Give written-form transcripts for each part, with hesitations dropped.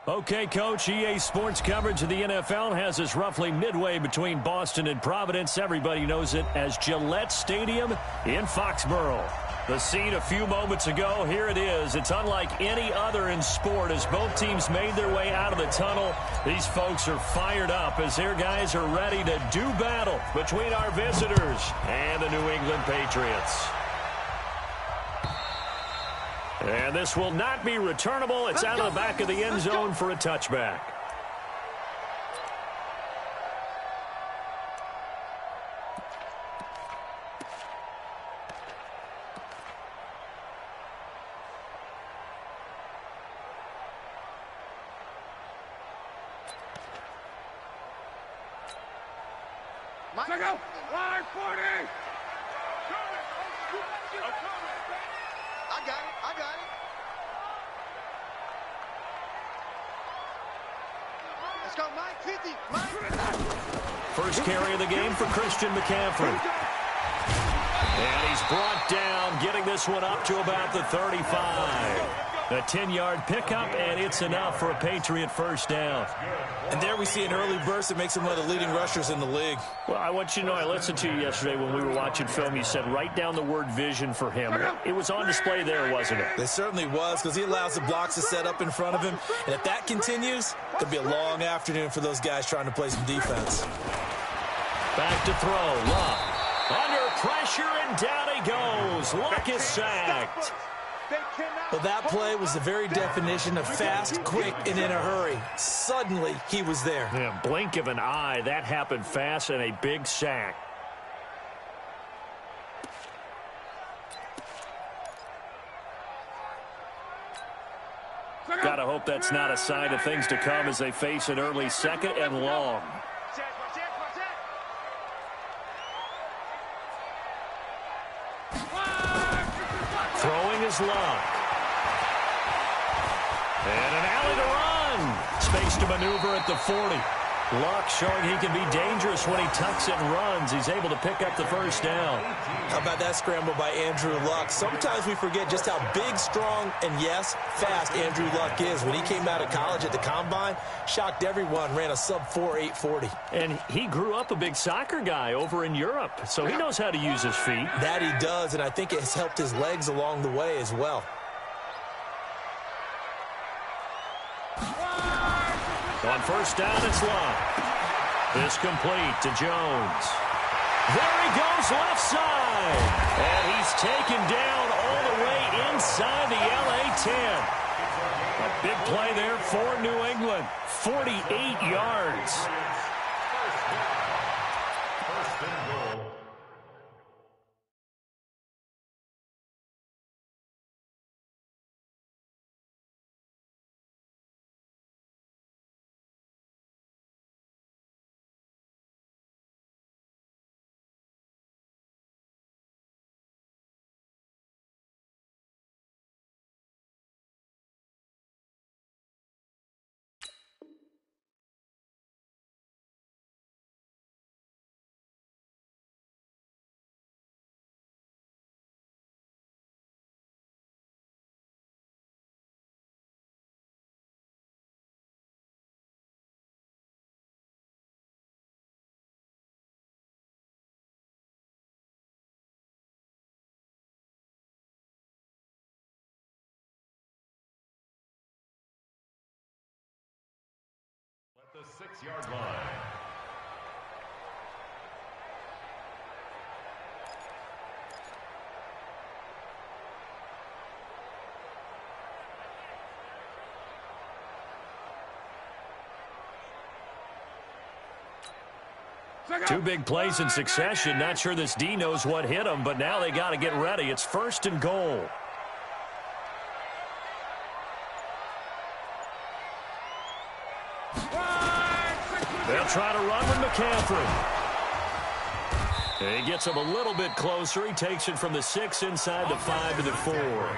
Okay, Coach, EA Sports coverage of the NFL has us roughly midway between Boston and Providence. Everybody knows it as Gillette Stadium in Foxborough. The scene a few moments ago, here it is. It's unlike any other in sport as both teams made their way out of the tunnel. These folks are fired up as their guys are ready to do battle between our visitors and the New England Patriots. And this will not be returnable. It's out of the back of the end zone for a touchback. First carry of the game for Christian McCaffrey. And he's brought down, getting this one up to about the 35. A 10-yard pickup, and it's enough for a Patriot first down. And there we see an early burst that makes him one of the leading rushers in the league. Well, I want you to know, I listened to you yesterday when we were watching film. You said write down the word vision for him. It was on display there, wasn't it? It certainly was, because he allows the blocks to set up in front of him. And if that continues, it could be a long afternoon for those guys trying to play some defense. Back to throw. Luck. Under pressure, and down he goes. Luck is sacked. Well, that play was the very definition of fast, quick, and in a hurry. Suddenly, he was there. Yeah, blink of an eye. That happened fast, and a big sack. Gotta hope that's not a sign of things to come as they face an early second and long. Throwing his Luck. And an alley to run. Space to maneuver at the 40. Luck showing he can be dangerous when he tucks it and runs. He's able to pick up the first down. How about that scramble by Andrew Luck? Sometimes we forget just how big, strong, and, yes, fast Andrew Luck is. When he came out of college at the Combine, shocked everyone, ran a sub-4 840. And he grew up a big soccer guy over in Europe, so he knows how to use his feet. That he does, and I think it has helped his legs along the way as well. On first down, it's Luck. This complete to Jones. There he goes left side. And he's taken down all the way inside the LA 10. A big play there for New England. 48 yards. The 6-yard line. Two big plays in succession. Not sure this D knows what hit him, but now they got to get ready. It's first and goal. They'll try to run with McCaffrey. He gets him a little bit closer. He takes it from the 6 inside the 5 to the 4.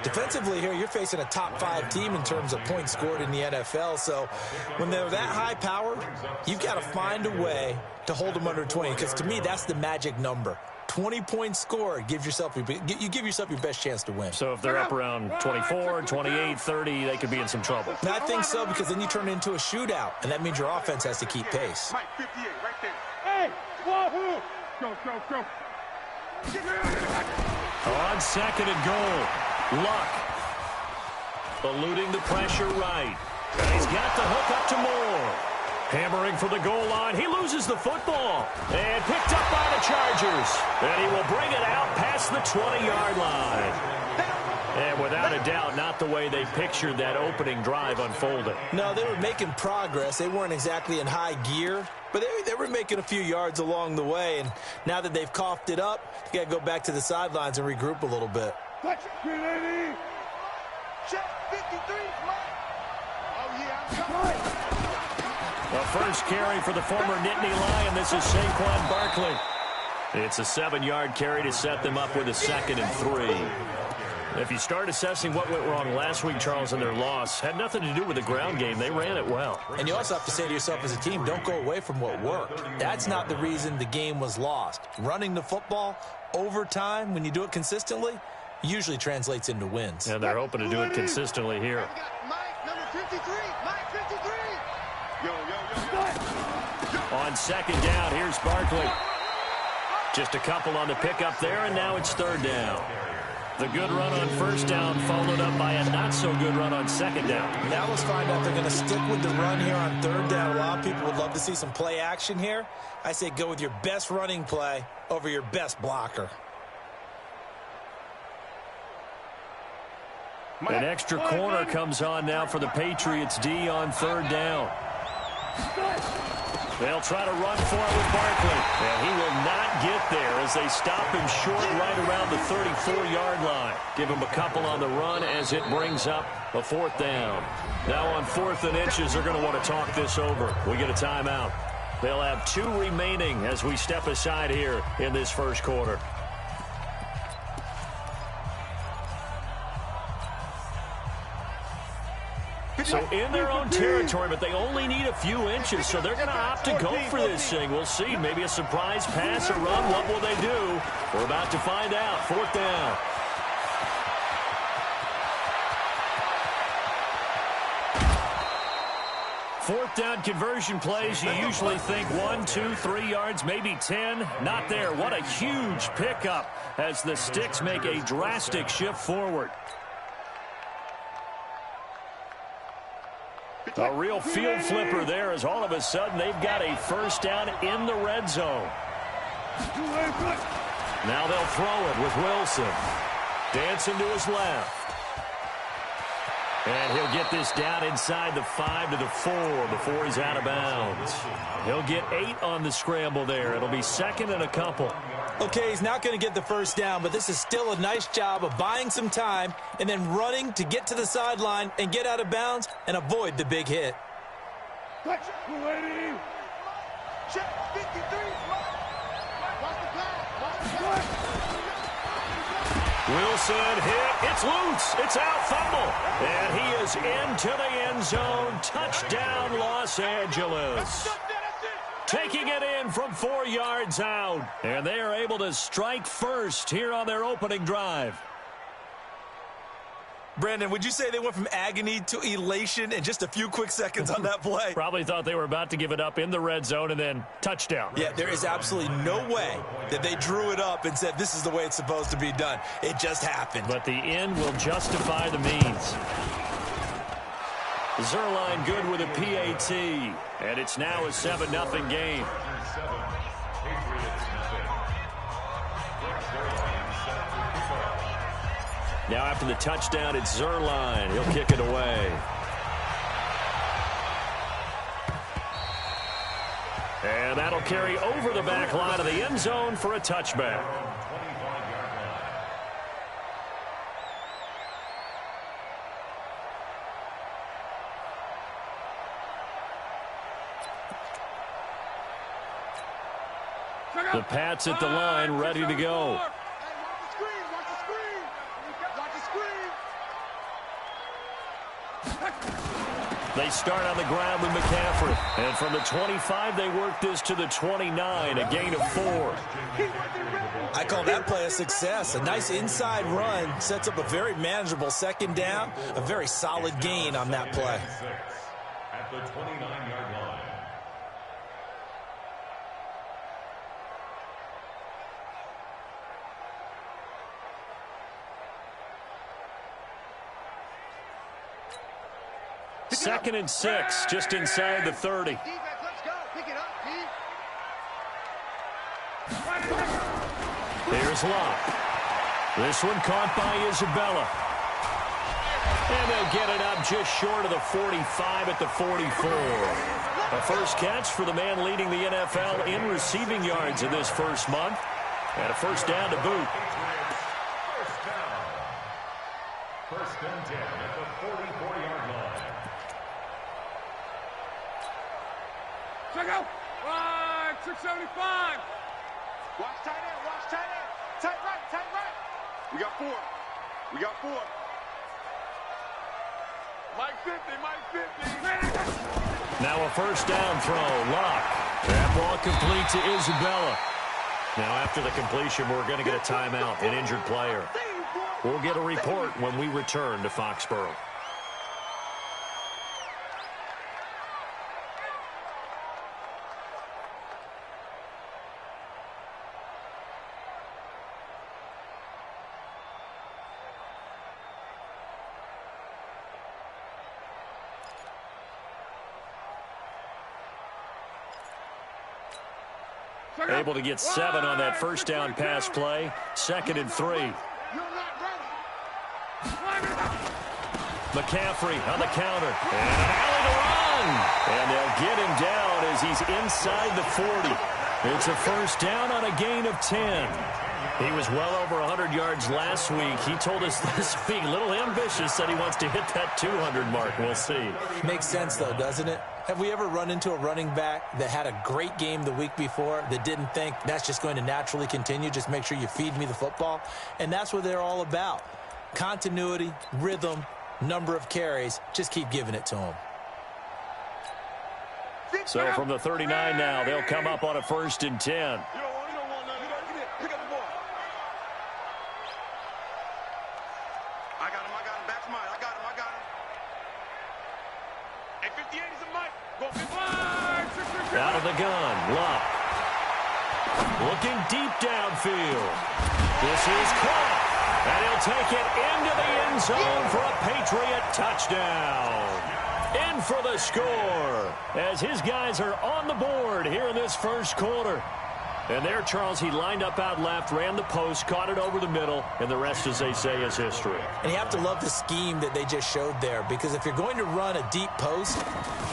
Defensively here, you're facing a top-5 team in terms of points scored in the NFL. So when they're that high power, you've got to find a way to hold them under 20. Because to me, that's the magic number. 20-point score, you give yourself your best chance to win. So if they're up around 24, 28, 30, they could be in some trouble. Now, I think so, because then you turn it into a shootout, and that means your offense has to keep pace. Mike, 58, right there. Hey, wahoo! Go. On second and goal, Luck eluding the pressure right. And he's got the hook up to Moore. Hammering for the goal line. He loses the football. And picked up by the Chargers. And he will bring it out past the 20-yard line. And without a doubt, not the way they pictured that opening drive unfolding. No, they were making progress. They weren't exactly in high gear, but they were making a few yards along the way. And now that they've coughed it up, you got to go back to the sidelines and regroup a little bit. Touch it, lady. Check 53, Mike. Oh, yeah, I'm coming. The first carry for the former Nittany Lion. This is Saquon Barkley. It's a 7-yard carry to set them up with a 2nd and 3. If you start assessing what went wrong last week, Charles, in their loss, had nothing to do with the ground game. They ran it well. And you also have to say to yourself as a team, don't go away from what worked. That's not the reason the game was lost. Running the football over time, when you do it consistently, usually translates into wins. And they're hoping to do it consistently here. Mike, number 53. Mike, 53. Yo. On second down, here's Barkley. Just a couple on the pickup there, and now it's 3rd down. The good run on 1st down followed up by a not-so-good run on 2nd down. Now let's find out if they're going to stick with the run here on 3rd down. A lot of people would love to see some play action here. I say go with your best running play over your best blocker. An extra corner comes on now for the Patriots D on 3rd down. They'll try to run for it with Barkley. And he will not get there as they stop him short right around the 34-yard line. Give him a couple on the run as it brings up a 4th down. Now on 4th and inches, they're going to want to talk this over. We get a timeout. They'll have 2 remaining as we step aside here in this first quarter. So in their own territory, but they only need a few inches, so they're going to opt to go for this thing. We'll see. Maybe a surprise pass or run. What will they do? We're about to find out. 4th down. Fourth down conversion plays, you usually think 1, 2, 3 yards, maybe 10. Not there. What a huge pickup as the Sticks make a drastic shift forward. A real field flipper there as all of a sudden they've got a 1st down in the red zone. Now they'll throw it with Wilson. Dancing to his left. And he'll get this down inside the 5 to the 4 before he's out of bounds. He'll get 8 on the scramble there. It'll be 2nd and a couple. Okay, he's not going to get the 1st down, but this is still a nice job of buying some time and then running to get to the sideline and get out of bounds and avoid the big hit. Check 53. Wilson hit. It's loose. It's out. Fumble. And he is into the end zone. Touchdown, Los Angeles. Taking it in from 4 yards out. And they are able to strike first here on their opening drive. Brandon, would you say they went from agony to elation in just a few quick seconds on that play? Probably thought they were about to give it up in the red zone and then touchdown. Yeah, there is absolutely no way that they drew it up and said this is the way it's supposed to be done. It just happened. But the end will justify the means. Zerline good with a PAT. And it's now a 7-0 game. Now after the touchdown, it's Zerline. He'll kick it away. And that'll carry over the back line of the end zone for a touchback. The Pats at the line, ready to go. They start on the ground with McCaffrey. And from the 25, they work this to the 29, a gain of 4. I call that play a success. A nice inside run sets up a very manageable second down. A very solid gain on that play. At the 29-yard line. Second and 6, just inside the 30. Defense, let's go. Pick it up, D. Here's Locke. This one caught by Isabella. And they'll get it up just short of the 45 at the 44. A first catch for the man leading the NFL in receiving yards in this first month. And a first down to boot. First and 10 at the 44-yard line. Check out. 675. Watch tight end. Watch tight end. Tight right. Tight right. We got 4. We got 4. Mike 50. Mike 50. Now a first down throw. Locke. That ball complete to Isabella. Now after the completion, we're going to get a timeout, an injured player. We'll get a report when we return to Foxborough. Able to get 7 on that first down pass play. Second and 3. McCaffrey on the counter. And an alley to run. And they'll get him down as he's inside the 40. It's a first down on a gain of 10. He was well over 100 yards last week. He told us this week, a little ambitious, said he wants to hit that 200 mark. We'll see. Makes sense, though, doesn't it? Have we ever run into a running back that had a great game the week before that didn't think that's just going to naturally continue? Just make sure you feed me the football. And that's what they're all about. Continuity, rhythm, number of carries. Just keep giving it to them. So from the 39 now, they'll come up on a first and 10. Out of the gun, Locke. Looking deep downfield. This is caught. And he'll take it into the end zone for a Patriot touchdown. In for the score as his guys are on the board here in this first quarter. And there, Charles, he lined up out left, ran the post, caught it over the middle, and the rest, as they say, is history. And you have to love the scheme that they just showed there, because if you're going to run a deep post,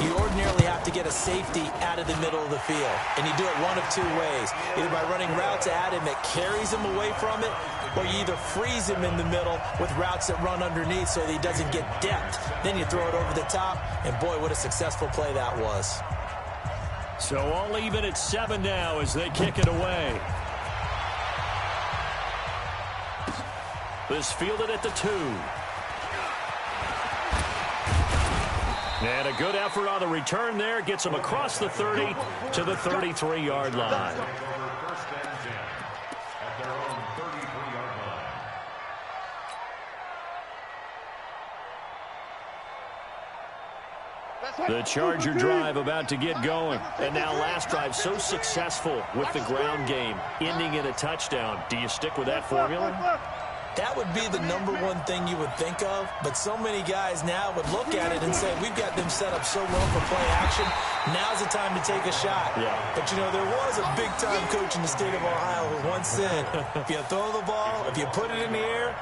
you ordinarily have to get a safety out of the middle of the field. And you do it one of 2 ways, either by running routes at him that carries him away from it, or you either freeze him in the middle with routes that run underneath so that he doesn't get depth. Then you throw it over the top, and boy, what a successful play that was. So all even at 7 now as they kick it away. This fielded at the 2. And a good effort on the return there. Gets him across the 30 to the 33-yard line. The Charger drive about to get going. And now last drive so successful with the ground game, ending in a touchdown. Do you stick with that formula? That would be the number one thing you would think of, but so many guys now would look at it and say, we've got them set up so well for play action, now's the time to take a shot. Yeah. But, you know, there was a big-time coach in the state of Ohio who once said, if you throw the ball, if you put it in the air,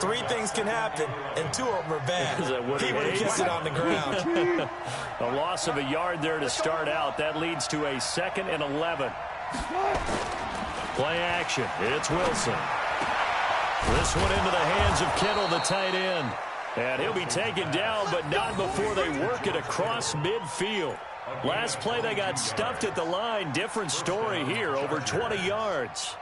3 things can happen, and 2 of them are bad. He would have kissed it on the ground. A loss of a yard there to start out. That leads to a 2nd and 11. Play action. It's Wilson. This one into the hands of Kittle, the tight end. And he'll be taken down, but not before they work it across midfield. Last play, they got stuffed at the line. Different story here, over 20 yards.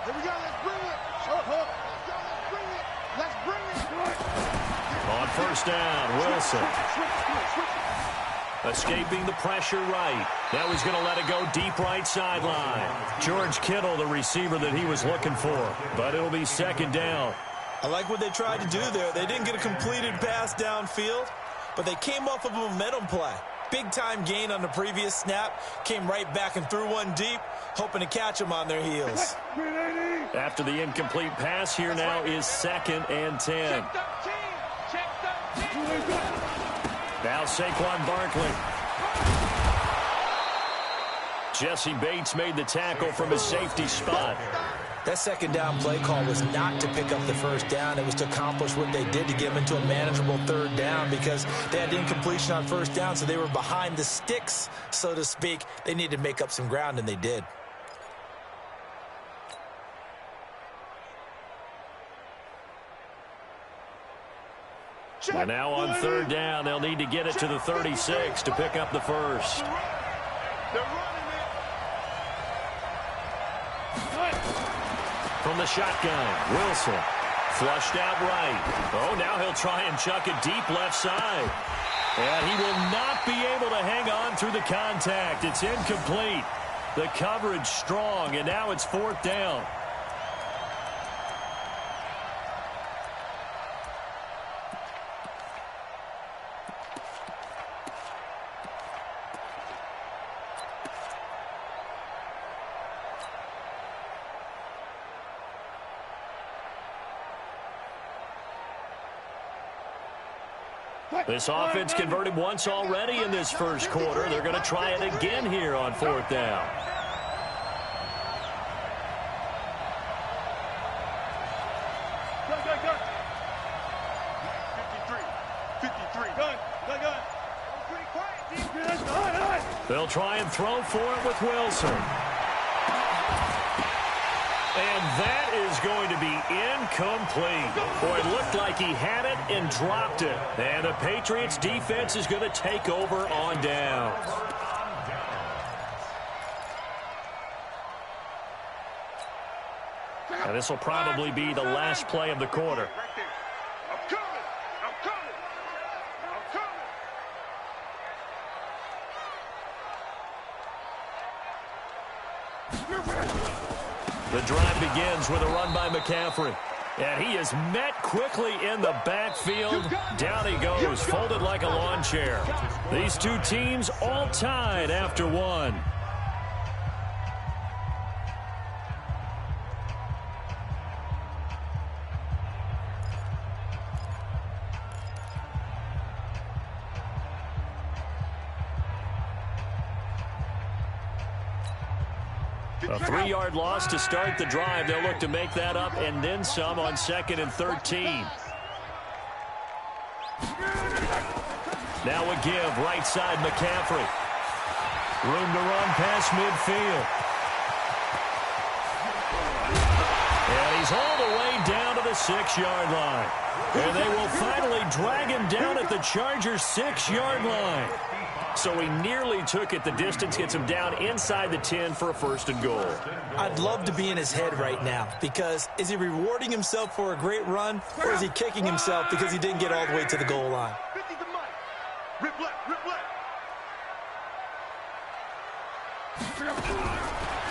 Here we go. Let's bring it. Let's go. Let's bring it. Let's bring it. On first down, Wilson. Escaping the pressure right. Now he's going to let it go deep right sideline. George Kittle, the receiver that he was looking for. But it'll be second down. I like what they tried to do there. They didn't get a completed pass downfield, but they came off of a momentum play. Big-time gain on the previous snap. Came right back and threw one deep, hoping to catch them on their heels. After the incomplete pass, here now is 2nd and 10. Now Saquon Barkley. Jesse Bates made the tackle from his safety spot. That second down play call was not to pick up the first down. It was to accomplish what they did to get them into a manageable third down because they had incompletion on first down, so they were behind the sticks, so to speak. They needed to make up some ground, and they did. And now on third down, they'll need to get it to the 36 to pick up the first. From the shotgun, Wilson. Flushed out right. Oh, now he'll try and chuck it deep left side. And he will not be able to hang on through the contact. It's incomplete. The coverage strong, and now it's 4th down. This offense converted once already in this first quarter. They're going to try it again here on 4th down. They'll try and throw for it with Wilson. And that is going to be incomplete. Boy, it looked like he had it and dropped it. And the Patriots defense is going to take over on downs. And this will probably be the last play of the quarter. The drive begins with a run by McCaffrey. And he is met quickly in the backfield. Down he goes, folded like a lawn chair. These two teams all tied after one. A 3-yard loss to start the drive. They'll look to make that up and then some on 2nd and 13. Now a give, right side McCaffrey. Room to run past midfield. And he's all the way down to the 6-yard line. And they will finally drag him down at the Chargers' 6-yard line. So he nearly took it the distance, gets him down inside the 10 for a 1st and goal. I'd love to be in his head right now because is he rewarding himself for a great run or is he kicking himself because he didn't get all the way to the goal line?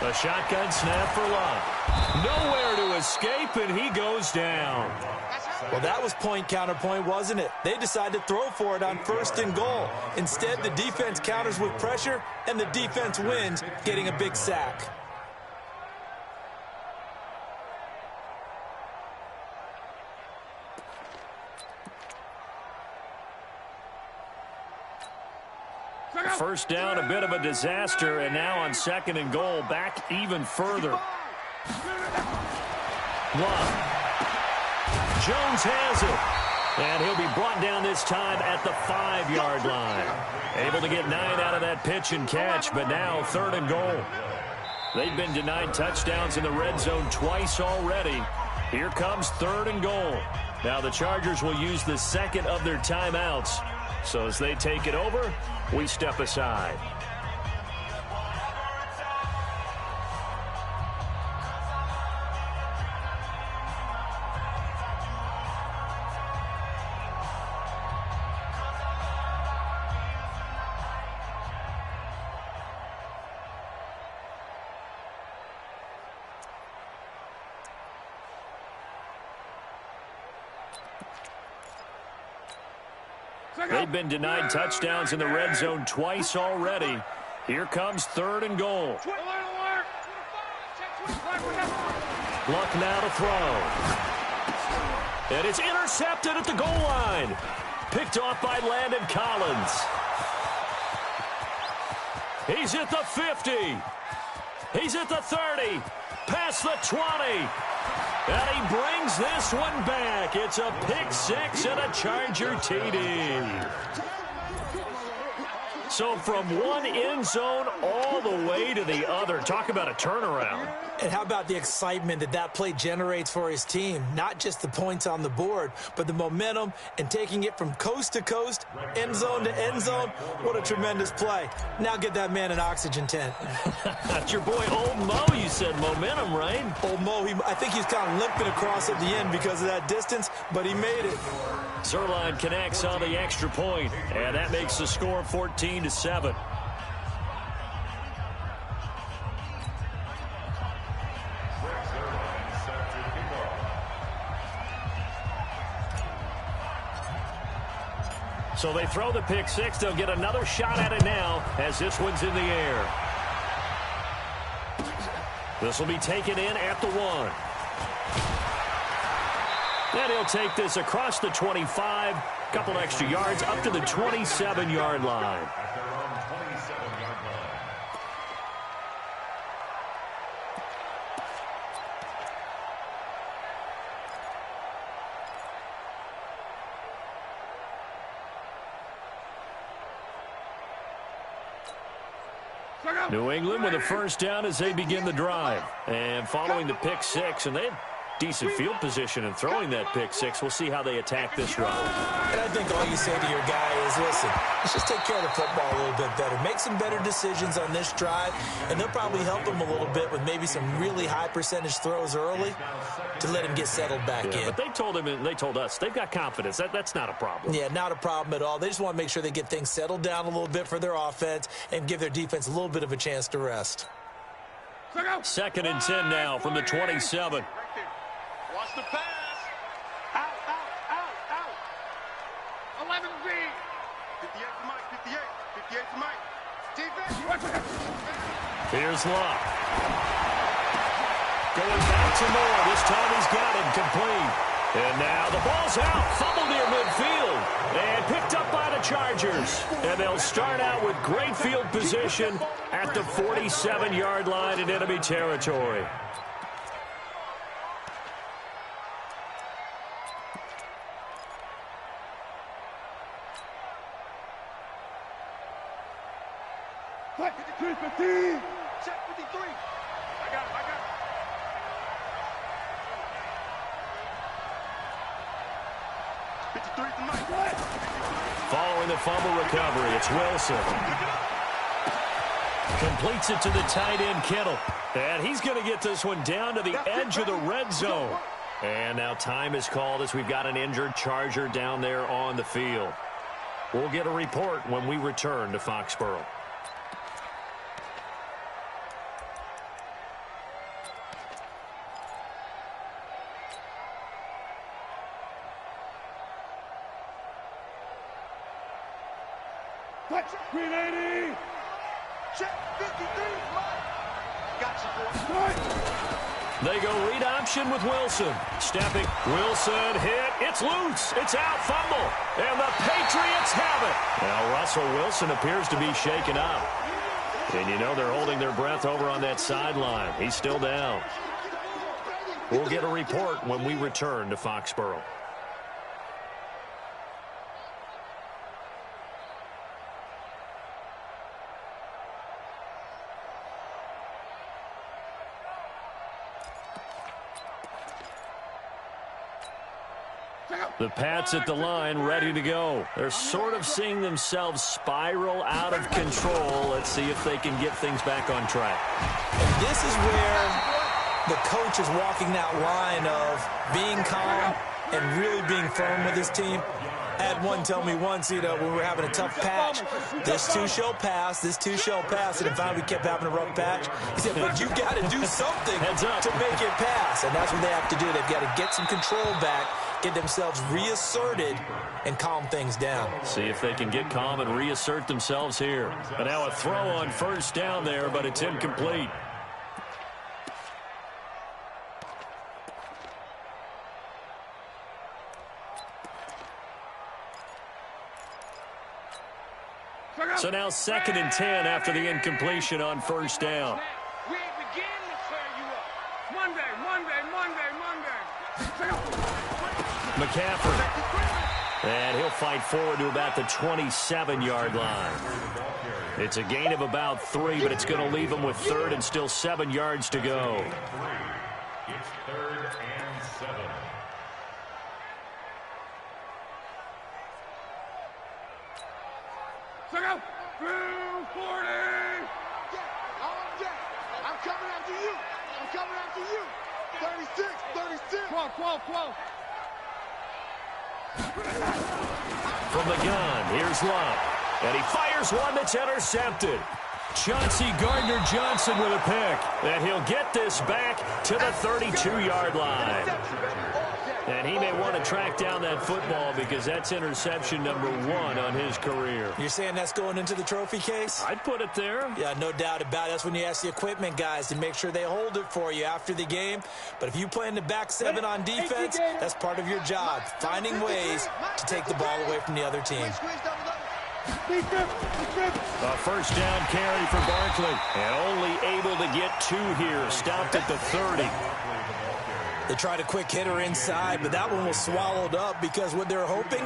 A shotgun snap for Love. Nowhere to escape, and he goes down. Well, that was point counterpoint, wasn't it? They decided to throw for it on 1st and goal. Instead, the defense counters with pressure, and the defense wins, getting a big sack. First down, a bit of a disaster, and now on 2nd and goal, back even further. Love. Jones has it. And he'll be brought down this time at the 5-yard line. Able to get 9 out of that pitch and catch, but now 3rd and goal. They've been denied touchdowns in the red zone twice already. Here comes 3rd and goal. Now the Chargers will use the 2nd of their timeouts. So as they take it over, we step aside. They've been denied touchdowns in the red zone twice already. Here comes 3rd and goal. Luck now to throw. And it's intercepted at the goal line. Picked off by Landon Collins. He's at the 50. He's at the 30. Past the 20. And he brings this one back. It's a pick 6 and a Charger TD. So from one end zone all the way to the other. Talk about a turnaround. And how about the excitement that play generates for his team? Not just the points on the board, but the momentum and taking it from coast to coast, end zone to end zone. What a tremendous play. Now get that man an oxygen tent. That's your boy Old Mo, you said. Momentum, right? Old Mo, I think he's kind of limping across at the end because of that distance, but he made it. Zerline connects on the extra point, and that makes the score 14-7. So they throw the pick 6. They'll get another shot at it now as this one's in the air. This will be taken in at the 1. And he'll take this across the 25, couple extra yards up to the 27-yard line. New England with a first down as they begin the drive. And following the pick 6, and they had decent field position in throwing that pick 6. We'll see how they attack this drive. And I think all you say to your guy is, listen, let's just take care of the football a little bit better. Make some better decisions on this drive, and they'll probably help him a little bit with maybe some really high percentage throws early to let him get settled back in. But they told him, and they told us, they've got confidence. That's not a problem. Yeah, not a problem at all. They just want to make sure they get things settled down a little bit for their offense and give their defense a little bit of a chance to rest. 2nd and 10 now from the 27. Watch the pass. Out, out, out, out. 11B. 58 to Mike, 58. 58 to Mike. Defense. Here's Luck. Going back to Moore. This time he's got it complete. And now the ball's out. Fumbled near midfield. And picked up by the Chargers. And they'll start out with great field position at the 47-yard line in enemy territory. Check 53. I got it. Following the fumble recovery, it's Wilson. Completes it to the tight end, Kittle. And he's going to get this one down to the edge of the red zone. And now time is called as we've got an injured Charger down there on the field. We'll get a report when we return to Foxborough. Green 80. Check 53. Gotcha, boy. They go read option with Wilson. Stepping. Wilson hit. It's loose. It's out. Fumble. And the Patriots have it. Now Russell Wilson appears to be shaken up. And you know they're holding their breath over on that sideline. He's still down. We'll get a report when we return to Foxborough. The Pats at the line, ready to go. They're sort of seeing themselves spiral out of control. Let's see if they can get things back on track. And this is where the coach is walking that line of being calm and really being firm with his team. I had one tell me once, when we were having a tough patch, this too shall pass, this too shall pass, and finally we kept having a rough patch. He said, but you got to do something to make it pass, and that's what they have to do. They've got to get some control back, get themselves reasserted, and calm things down. See if they can get calm and reassert themselves here. But now a throw on first down there, but it's incomplete. So now 2nd and 10 after the incompletion on first down. We begin to clear you up. Monday. McCaffrey. And he'll fight forward to about the 27-yard line. It's a gain of about 3, but it's going to leave him with 3rd and still 7 yards to go. It's 3rd and 7. Check out. 240. I'm coming after you. 36. 12. From the gun, here's Love. And he fires one that's intercepted. Chauncey Gardner-Johnson with a pick. And he'll get this back to the 32-yard line. And he may want to track down that football because that's interception number 1 on his career. You're saying that's going into the trophy case? I'd put it there. Yeah, no doubt about it. That's when you ask the equipment guys to make sure they hold it for you after the game. But if you play in the back 7 on defense, that's part of your job, finding ways to take the ball away from the other team. A first down carry for Barkley. And only able to get 2 here. Stopped at the 30. They tried a quick hitter inside, but that one was swallowed up because what they're hoping,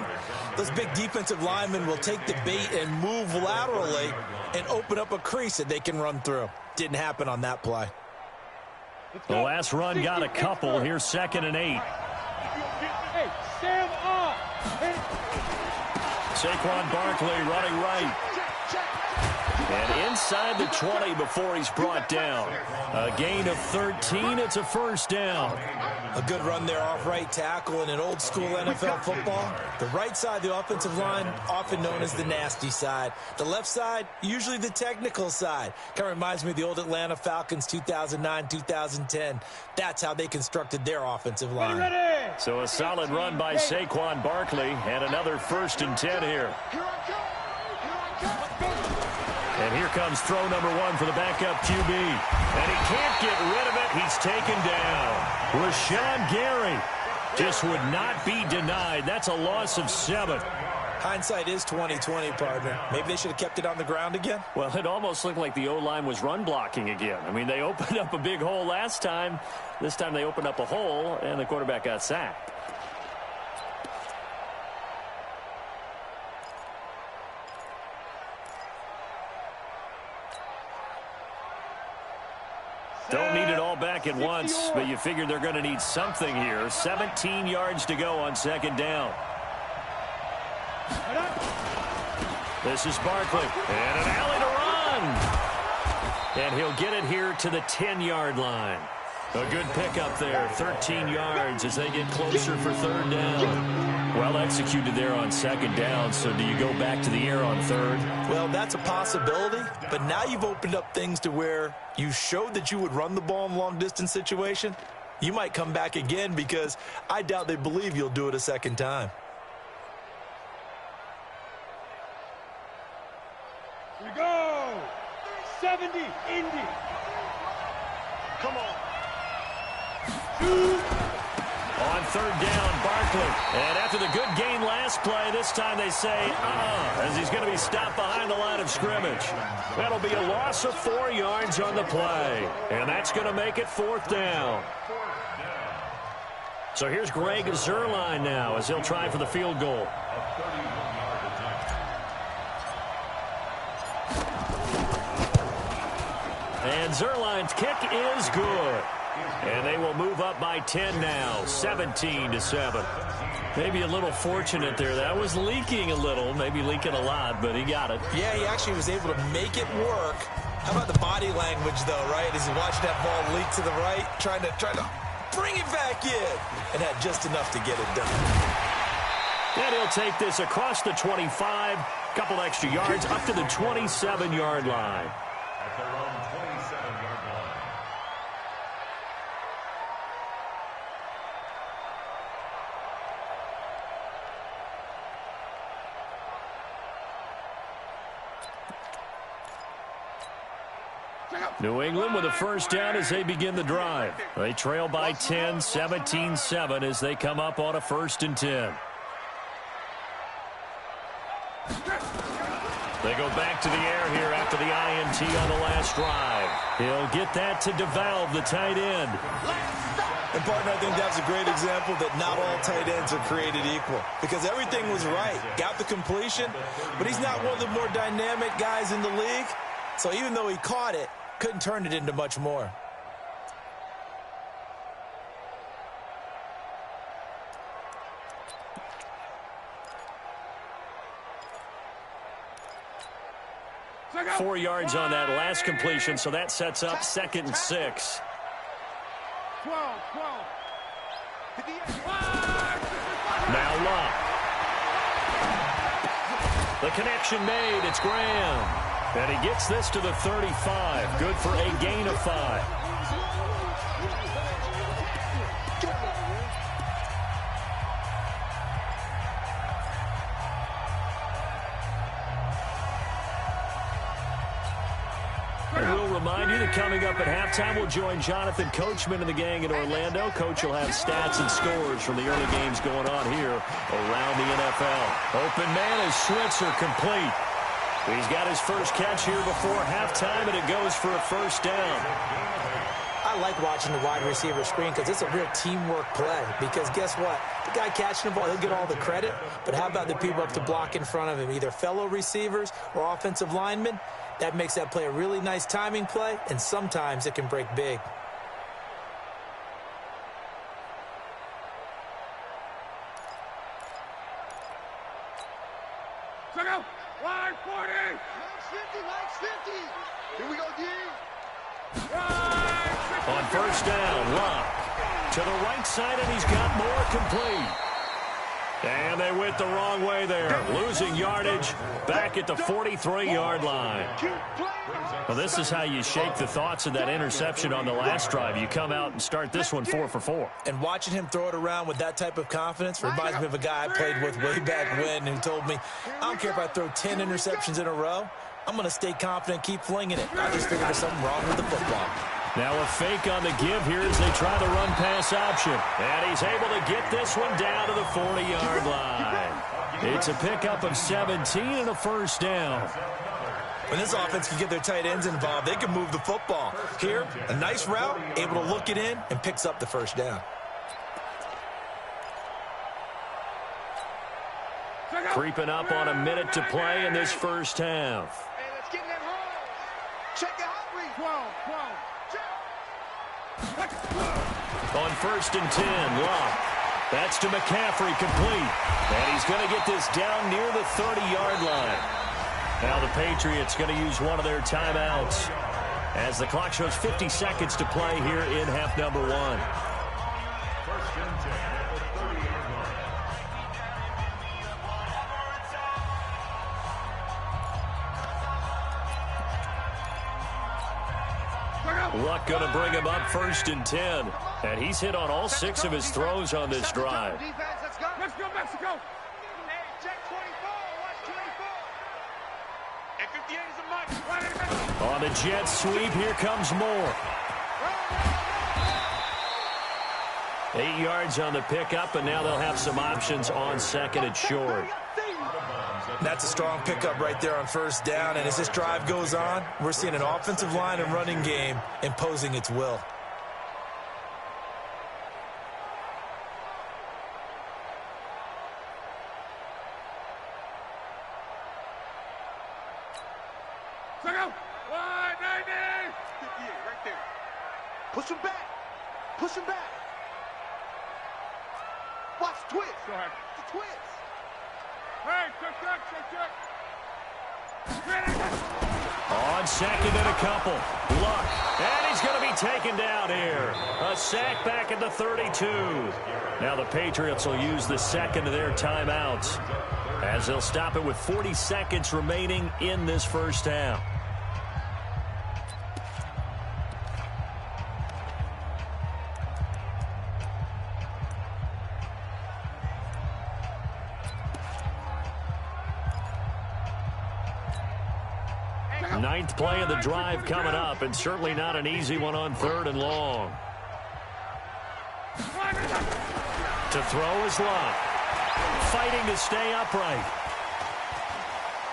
those big defensive linemen will take the bait and move laterally and open up a crease that they can run through. Didn't happen on that play. The last run got a couple. Here's 2nd and 8. Hey, stand up. Saquon Barkley running right. And inside the 20 before he's brought down. A gain of 13. It's a first down. A good run there off right tackle in an old school NFL football. The right side of the offensive line, often known as the nasty side. The left side, usually the technical side. Kind of reminds me of the old Atlanta Falcons 2009-2010. That's how they constructed their offensive line. So a solid run by Saquon Barkley and another 1st and 10 here. And here comes throw number 1 for the backup QB. And he can't get rid of it. He's taken down. Rashawn Gary just would not be denied. That's a loss of 7. Hindsight is 20/20, partner. Maybe they should have kept it on the ground again. Well, it almost looked like the O-line was run blocking again. I mean, they opened up a big hole last time. This time they opened up a hole, and the quarterback got sacked. Don't need it all back at once, but you figure they're going to need something here. 17 yards to go on 2nd down. This is Barkley, and an alley to run. And he'll get it here to the 10-yard line. A good pickup there, 13 yards as they get closer for 3rd down. Well executed there on 2nd down, so do you go back to the air on 3rd? Well, that's a possibility, but now you've opened up things to where you showed that you would run the ball in long-distance situation. You might come back again because I doubt they believe you'll do it a 2nd time. Here we go. 70, Indy. Come on. On 3rd down, Barkley. And after the good gain last play, this time they say, as he's going to be stopped behind the line of scrimmage. That'll be a loss of 4 yards on the play. And that's going to make it 4th down. So here's Greg Zuerlein now as he'll try for the field goal. And Zuerlein's kick is good. And they will move up by 10 now, 17-7. Maybe a little fortunate there. That was leaking a little, maybe leaking a lot, but he got it. Yeah, he actually was able to make it work. How about the body language, though, right? As he watched that ball leak to the right, trying to bring it back in, and had just enough to get it done. And he'll take this across the 25, couple extra yards, up to the 27-yard line. At their own 27-yard line. New England with a first down as they begin the drive. They trail by 10, 17-7 as they come up on a 1st and 10. They go back to the air here after the INT on the last drive. He'll get that to DeValve, the tight end. And, partner, I think that's a great example that not all tight ends are created equal because everything was right. Got the completion, but he's not one of the more dynamic guys in the league. So even though he caught it, couldn't turn it into much more. Four yards on that last completion, so that sets up 2nd and 6. 12. Now Love. The connection made. It's Graham. And he gets this to the 35. Good for a gain of 5. We'll remind you that coming up at halftime, we'll join Jonathan Coachman and the gang in Orlando. Coach will have stats and scores from the early games going on here around the NFL. Open man is Switzer, complete. He's got his first catch here before halftime, and it goes for a 1st down. I like watching the wide receiver screen because it's a real teamwork play. Because guess what? The guy catching the ball, he'll get all the credit. But how about the people up to block in front of him, either fellow receivers or offensive linemen? That makes that play a really nice timing play, and sometimes it can break big. Check out. Line 40. Line 50. Here we go, D. On 1st down, Love to the right side, and he's got more, complete. And they went the wrong way there, losing yardage back at the 43-yard line. Well, this is how you shake the thoughts of that interception on the last drive. You come out and start this one 4 for 4. And watching him throw it around with that type of confidence reminds me of a guy I played with way back when who told me, I don't care if I throw 10 interceptions in a row, I'm going to stay confident, keep flinging it. I just figured there's something wrong with the football. Now a fake on the give here as they try the run-pass option. And he's able to get this one down to the 40-yard line. It's a pickup of 17 and a 1st down. When this offense can get their tight ends involved, they can move the football. Here, a nice route, able to look it in, and picks up the 1st down. Creeping up on a minute to play in this 1st half. Hey, let's get in that hole. Check it out, Reed. 12. On 1st and 10, Love. That's to McCaffrey, complete. And he's going to get this down near the 30-yard line. Now the Patriots going to use one of their timeouts as the clock shows 50 seconds to play here in half number 1. 1st and 10 at the 30-yard line. Luck going to bring him up 1st and 10. And he's hit on all 6 of his throws on this drive. Let's go, Mexico. Hey, check 24. Watch 24. And 58 is a mic. On the jet sweep, here comes Moore. 8 yards on the pickup, and now they'll have some options on 2nd and short. That's a strong pickup right there on 1st down, and as this drive goes on, we're seeing an offensive line and running game imposing its will. Push him back. Push him back. Watch twist. Go ahead. The twist. Hey, check. On second and a couple. Luck. And he's going to be taken down here. A sack back at the 32. Now the Patriots will use the second of their timeouts as they'll stop it with 40 seconds remaining in this first half. Ninth play of the drive coming up, and certainly not an easy one on 3rd and long. To throw is Luck. Fighting to stay upright.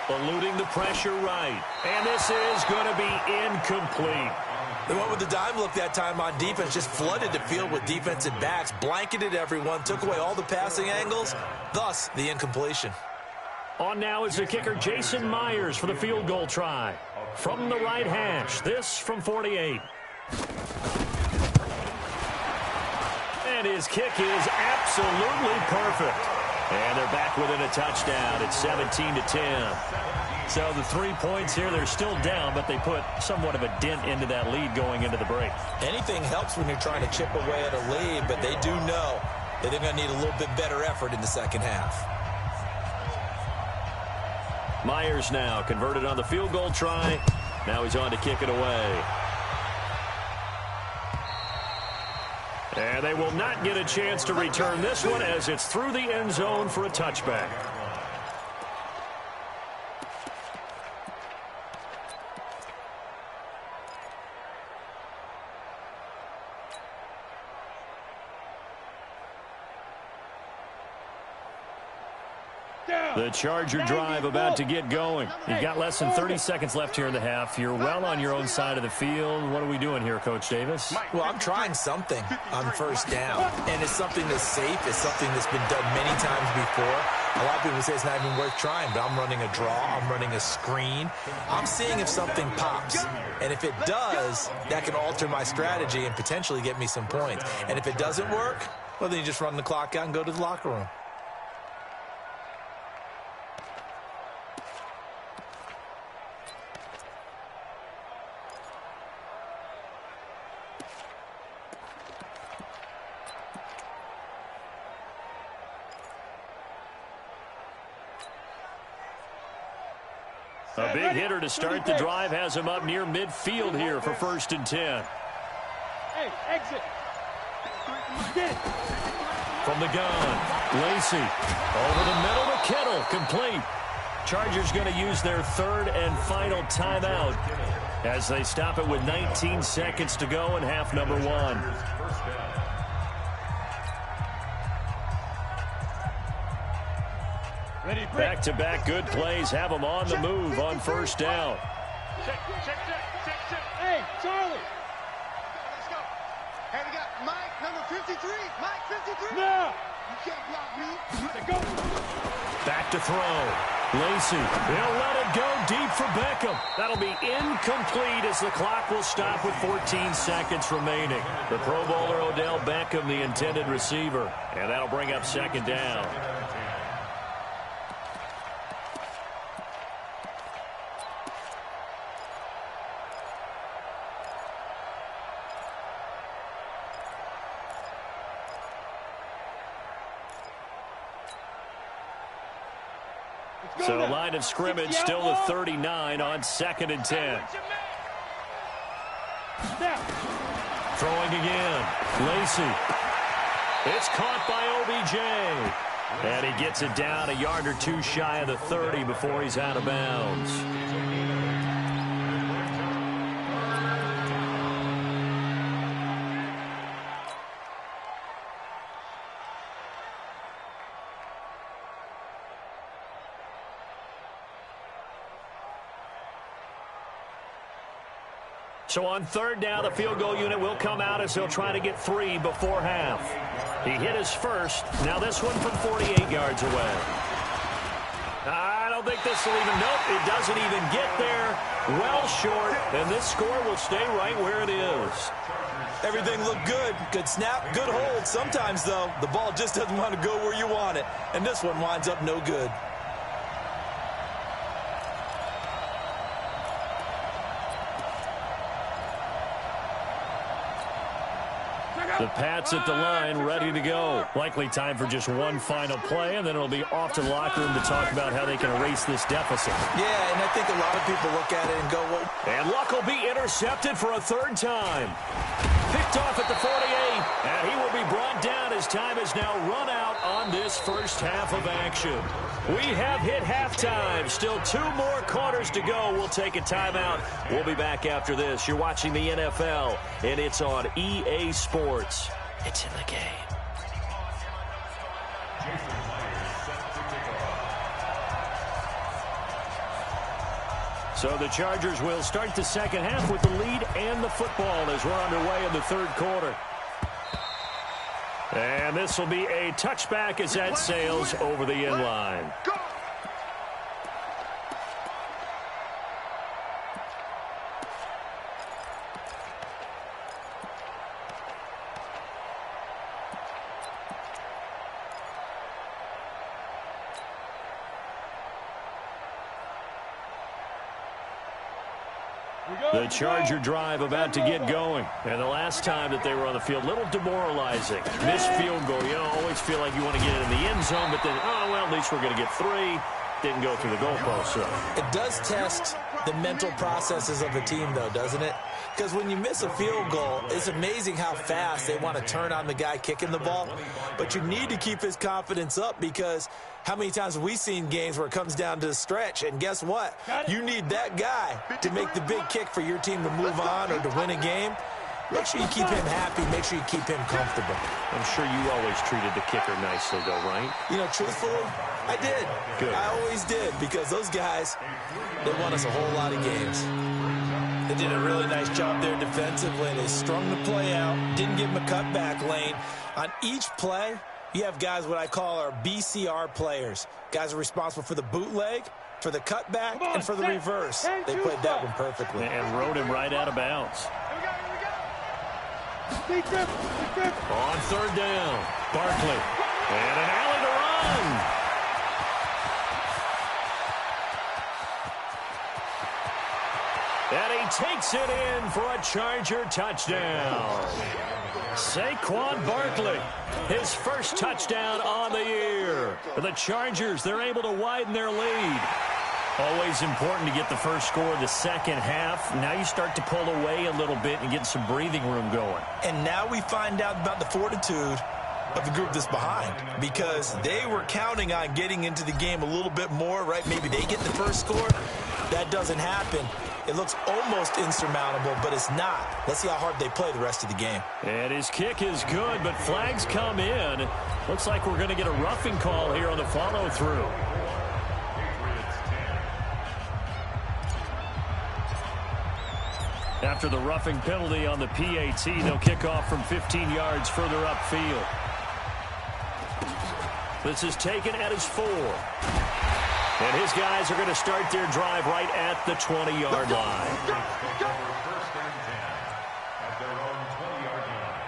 Eluding the pressure right. And this is going to be incomplete. They went with the dime look that time on defense, just flooded the field with defensive backs, blanketed everyone, took away all the passing angles, thus the incompletion. On now is the kicker Jason Myers for the field goal try. From the right hash, this from 48. And his kick is absolutely perfect. And they're back within a touchdown at 17-10. So the 3 points here, they're still down, but they put somewhat of a dent into that lead going into the break. Anything helps when you're trying to chip away at a lead, but they do know that they're going to need a little bit better effort in the second half. Myers now converted on the field goal try. Now he's on to kick it away. And they will not get a chance to return this one as it's through the end zone for a touchback. The Charger drive about to get going. You've got less than 30 seconds left here in the half. You're well on your own side of the field. What are we doing here, Coach Davis? Well, I'm trying something on first down, and it's something that's safe. It's something that's been done many times before. A lot of people say it's not even worth trying, but I'm running a draw. I'm running a screen. I'm seeing if something pops, and if it does, that can alter my strategy and potentially get me some points. And if it doesn't work, well, then you just run the clock out and go to the locker room. A big hitter to start the drive has him up near midfield here for 1st and 10. Hey, exit. From the gun, Lacey over the middle to Kittle, complete. Chargers going to use their 3rd and final timeout as they stop it with 19 seconds to go in half number 1. Back-to-back good plays have them on the move on 1st down. Check. Hey, Charlie. Let's go. Hey, we got Mike, number 53. Mike, 53. No. You can't block me. Go. Back to throw. Lacey, he'll let it go deep for Beckham. That'll be incomplete as the clock will stop with 14 seconds remaining. The Pro Bowler Odell Beckham, the intended receiver. And that'll bring up 2nd down. So line of scrimmage still the 39 on 2nd and 10. Throwing again. Lacey. It's caught by OBJ. And he gets it down a yard or two shy of the 30 before he's out of bounds. So on 3rd down, the field goal unit will come out as they'll try to get 3 before half. He hit his first. Now this one from 48 yards away. I don't think this will even, nope, it doesn't even get there. Well short, and this score will stay right where it is. Everything looked good. Good snap, good hold. Sometimes, though, the ball just doesn't want to go where you want it. And this one winds up no good. The Pats at the line, ready to go. Likely time for just one final play, and then it'll be off to the locker room to talk about how they can erase this deficit. Yeah, and I think a lot of people look at it and go, well... And Luck will be intercepted for a third time. Picked off at the 48, and he will be brought down as time is now run out on this first half of action. We have hit halftime. Still 2 more quarters to go. We'll take a timeout. We'll be back after this. You're watching the NFL, and it's on EA Sports. It's in the game. So the Chargers will start the second half with the lead and the football as we're underway in the third quarter. And this will be a touchback as that sails over the end line. The Charger drive about to get going. And the last time that they were on the field, a little demoralizing. Missed field goal. You always feel like you want to get it in the end zone, but then, oh, well, at least we're going to get 3. Didn't go through the goalpost. So. It does test the mental processes of a team, though, doesn't it? Because when you miss a field goal, it's amazing how fast they want to turn on the guy kicking the ball. But you need to keep his confidence up because how many times have we seen games where it comes down to the stretch? And guess what? You need that guy to make the big kick for your team to move on or to win a game. Make sure you keep him happy. Make sure you keep him comfortable. I'm sure you always treated the kicker nicely, though, right? You know, truthfully, I did. Good. I always did because those guys, they won us a whole lot of games. They did a really nice job there defensively. They strung the play out, didn't give them a cutback lane. On each play, you have guys what I call our BCR players. Guys are responsible for the bootleg, for the cutback, and for the reverse. They played that one perfectly. And rode him right out of bounds. On third down, Barkley. And an alley to run. And he takes it in for a Charger touchdown. Saquon Barkley, his first touchdown on the year. For the Chargers, they're able to widen their lead. Always important to get the first score of the second half. Now you start to pull away a little bit and get some breathing room going. And now we find out about the fortitude of the group that's behind because they were counting on getting into the game a little bit more, right? Maybe they get the first score. That doesn't happen. It looks almost insurmountable, but it's not. Let's see how hard they play the rest of the game. And his kick is good, but flags come in. Looks like we're going to get a roughing call here on the follow-through. After the roughing penalty on the PAT, they'll kick off from 15 yards further upfield. This is taken at his 4. And his guys are going to start their drive right at the 20-yard line. First and 10 at their own 20-yard line.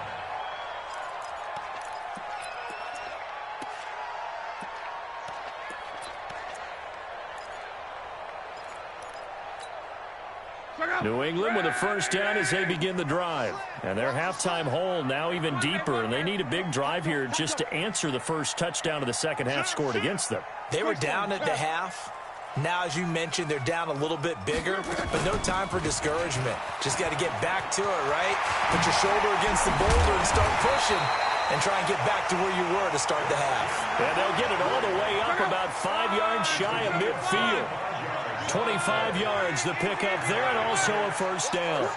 New England with a first down as they begin the drive. And their halftime hole now even deeper, and they need a big drive here just to answer the first touchdown of the second half scored against them. They were down at the half. Now, as you mentioned, they're down a little bit bigger, but no time for discouragement. Just got to get back to it, right? Put your shoulder against the boulder and start pushing and try and get back to where you were to start the half. And they'll get it all the way up about 5 yards shy of midfield. 25 yards the pickup there, and also a first down.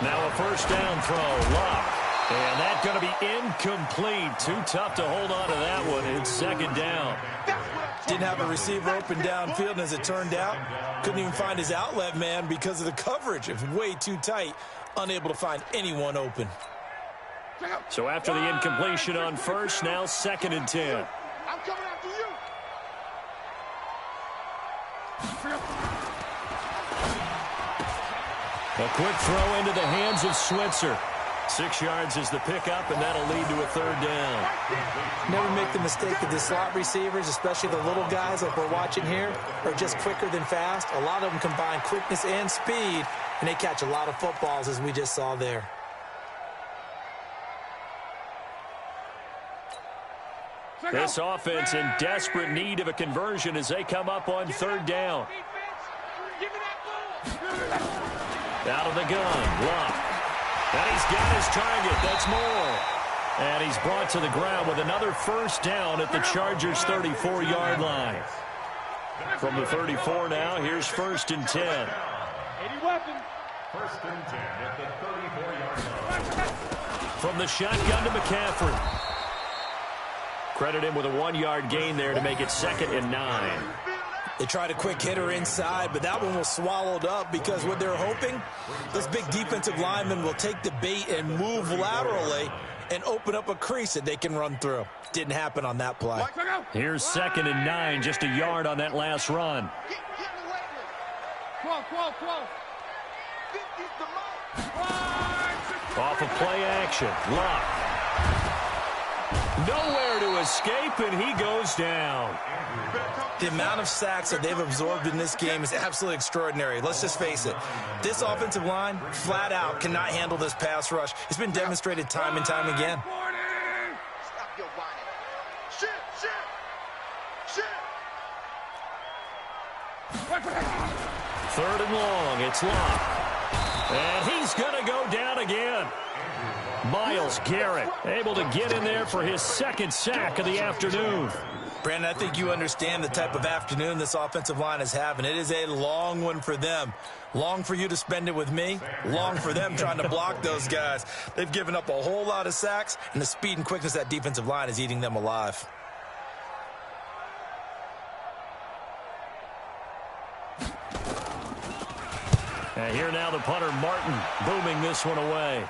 Now a first down throw. Luck. And that's going to be incomplete. Too tough to hold on to that one. It's second down. Didn't have a receiver open downfield, and as it turned out, couldn't even find his outlet man because of the coverage. It was way too tight, unable to find anyone open. So after the incompletion on first, now second and 10. I'm coming after you. A quick throw into the hands of Switzer. 6 yards is the pickup, and that'll lead to a third down. Never make the mistake that the slot receivers, especially the little guys like we're watching here, are just quicker than fast. A lot of them combine quickness and speed, and they catch a lot of footballs, as we just saw there. This offense in desperate need of a conversion as they come up on third down. Out of the gun, Luck. And he's got his target. That's more. And he's brought to the ground with another first down at the Chargers' 34-yard line. From the 34 now, here's 1st and 10. 1st and 10 at the 34-yard line. From the shotgun to McCaffrey. Credit him with a 1-yard gain there to make it 2nd and 9. They tried a quick hitter inside, but that one was swallowed up because what they're hoping, those big defensive linemen will take the bait and move laterally and open up a crease that they can run through. Didn't happen on that play. Here's 2nd and 9, just a yard on that last run. Off of play action, Luck. Nowhere to escape, and he goes down. The amount of sacks that they've absorbed in this game is absolutely extraordinary. Let's just face it. This offensive line, flat out, cannot handle this pass rush. It's been demonstrated time and time again. Stop your whining. Shit. 3rd and long, it's Luck. And he's going to go down again. Myles Garrett able to get in there for his 2nd sack of the afternoon. Brandon, I think you understand the type of afternoon this offensive line is having. It is a long one for them. Long for you to spend it with me. Long for them trying to block those guys. They've given up a whole lot of sacks, and the speed and quickness of that defensive line is eating them alive. And here now the punter, Martin, booming this one away.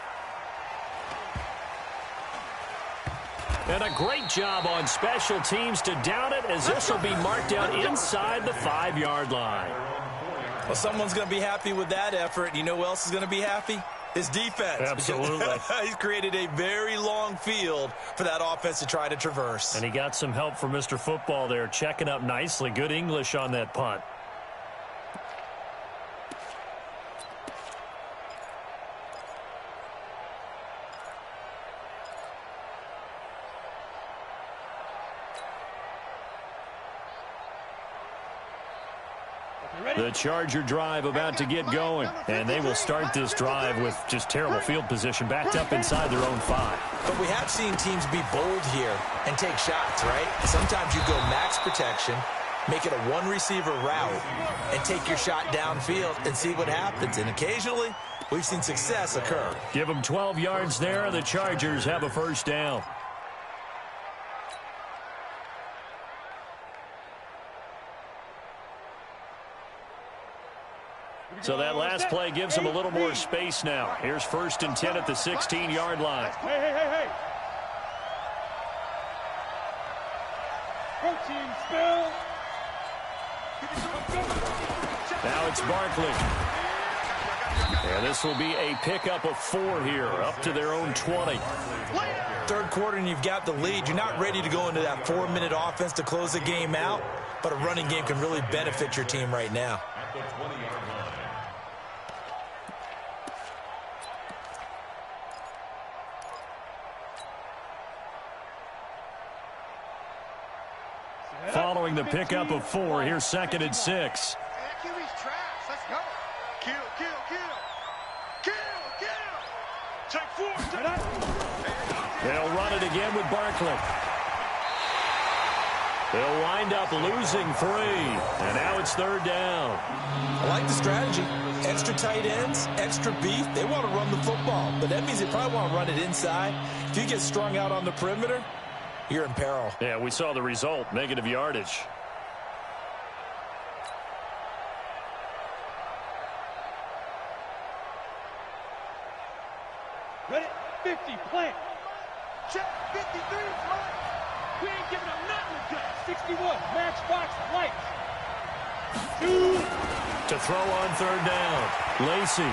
And a great job on special teams to down it, as this will be marked out inside the 5-yard line. Well, someone's going to be happy with that effort. You know who else is going to be happy? His defense. Absolutely. He's created a very long field for that offense to try to traverse. And he got some help from Mr. Football there, checking up nicely. Good English on that punt. The Charger drive about to get going, and they will start this drive with just terrible field position, backed up inside their own 5. But we have seen teams be bold here and take shots, right? Sometimes you go max protection, make it a one-receiver route, and take your shot downfield and see what happens. And occasionally, we've seen success occur. Give them 12 yards there, and the Chargers have a first down. So that last play gives them a little more space now. Here's 1st and 10 at the 16-yard line. Hey. Protein spill. Now it's Barkley. And this will be a pickup of 4 here, up to their own 20. Third quarter and you've got the lead. You're not ready to go into that 4-minute offense to close the game out, but a running game can really benefit your team right now. Following the pickup of 4, here's 2nd and 6. QB's trash. Let's go. Kill. Take 4. They'll run it again with Barkley. They'll wind up losing 3, and now it's 3rd down. I like the strategy. Extra tight ends, extra beef. They want to run the football, but that means they probably want to run it inside. If you get strung out on the perimeter, you're in peril. Yeah, we saw the result, negative yardage. Ready? 50, plant. Check. 53 is mine. We ain't giving up nothing good. 61, matchbox, lights. 2. To throw on 3rd down, Lacey.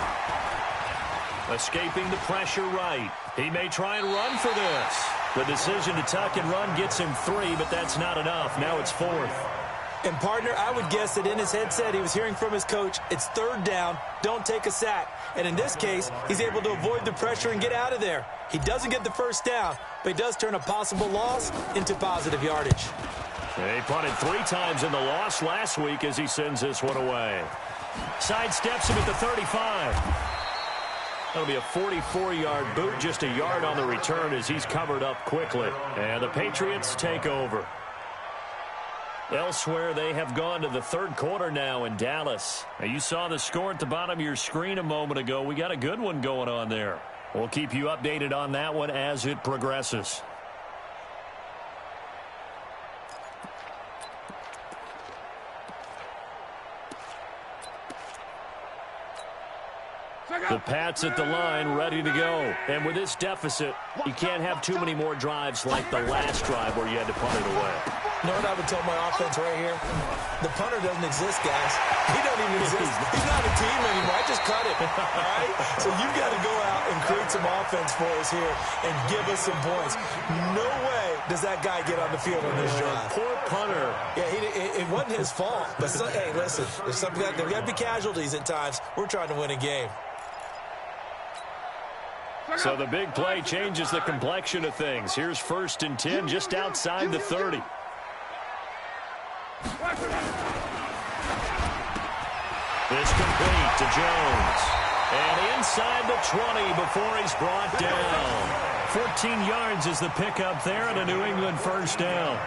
Escaping the pressure right. He may try and run for this. The decision to tuck and run gets him 3, but that's not enough. Now it's 4th. And, partner, I would guess that in his headset he was hearing from his coach, it's 3rd down, don't take a sack. And in this case, he's able to avoid the pressure and get out of there. He doesn't get the 1st down, but he does turn a possible loss into positive yardage. He punted 3 times in the loss last week as he sends this one away. Sidesteps him at the 35. That'll be a 44-yard boot, just a yard on the return as he's covered up quickly. And the Patriots take over. Elsewhere, they have gone to the 3rd quarter now in Dallas. Now, you saw the score at the bottom of your screen a moment ago. We got a good one going on there. We'll keep you updated on that one as it progresses. The Pats at the line, ready to go. And with this deficit, you can't have too many more drives like the last drive where you had to punt it away. You know what I would tell my offense right here? The punter doesn't exist, guys. He doesn't even exist. He's not a team anymore. I just cut him, all right? So you've got to go out and create some offense for us here and give us some points. No way does that guy get on the field on this drive. Poor punter. Yeah, it wasn't his fault. But, hey, listen, there's got to be casualties at times. We're trying to win a game. So the big play changes the complexion of things. Here's 1st and 10 just outside the 30. It's complete to Jones. And inside the 20 before he's brought down. 14 yards is the pickup there and a New England 1st down.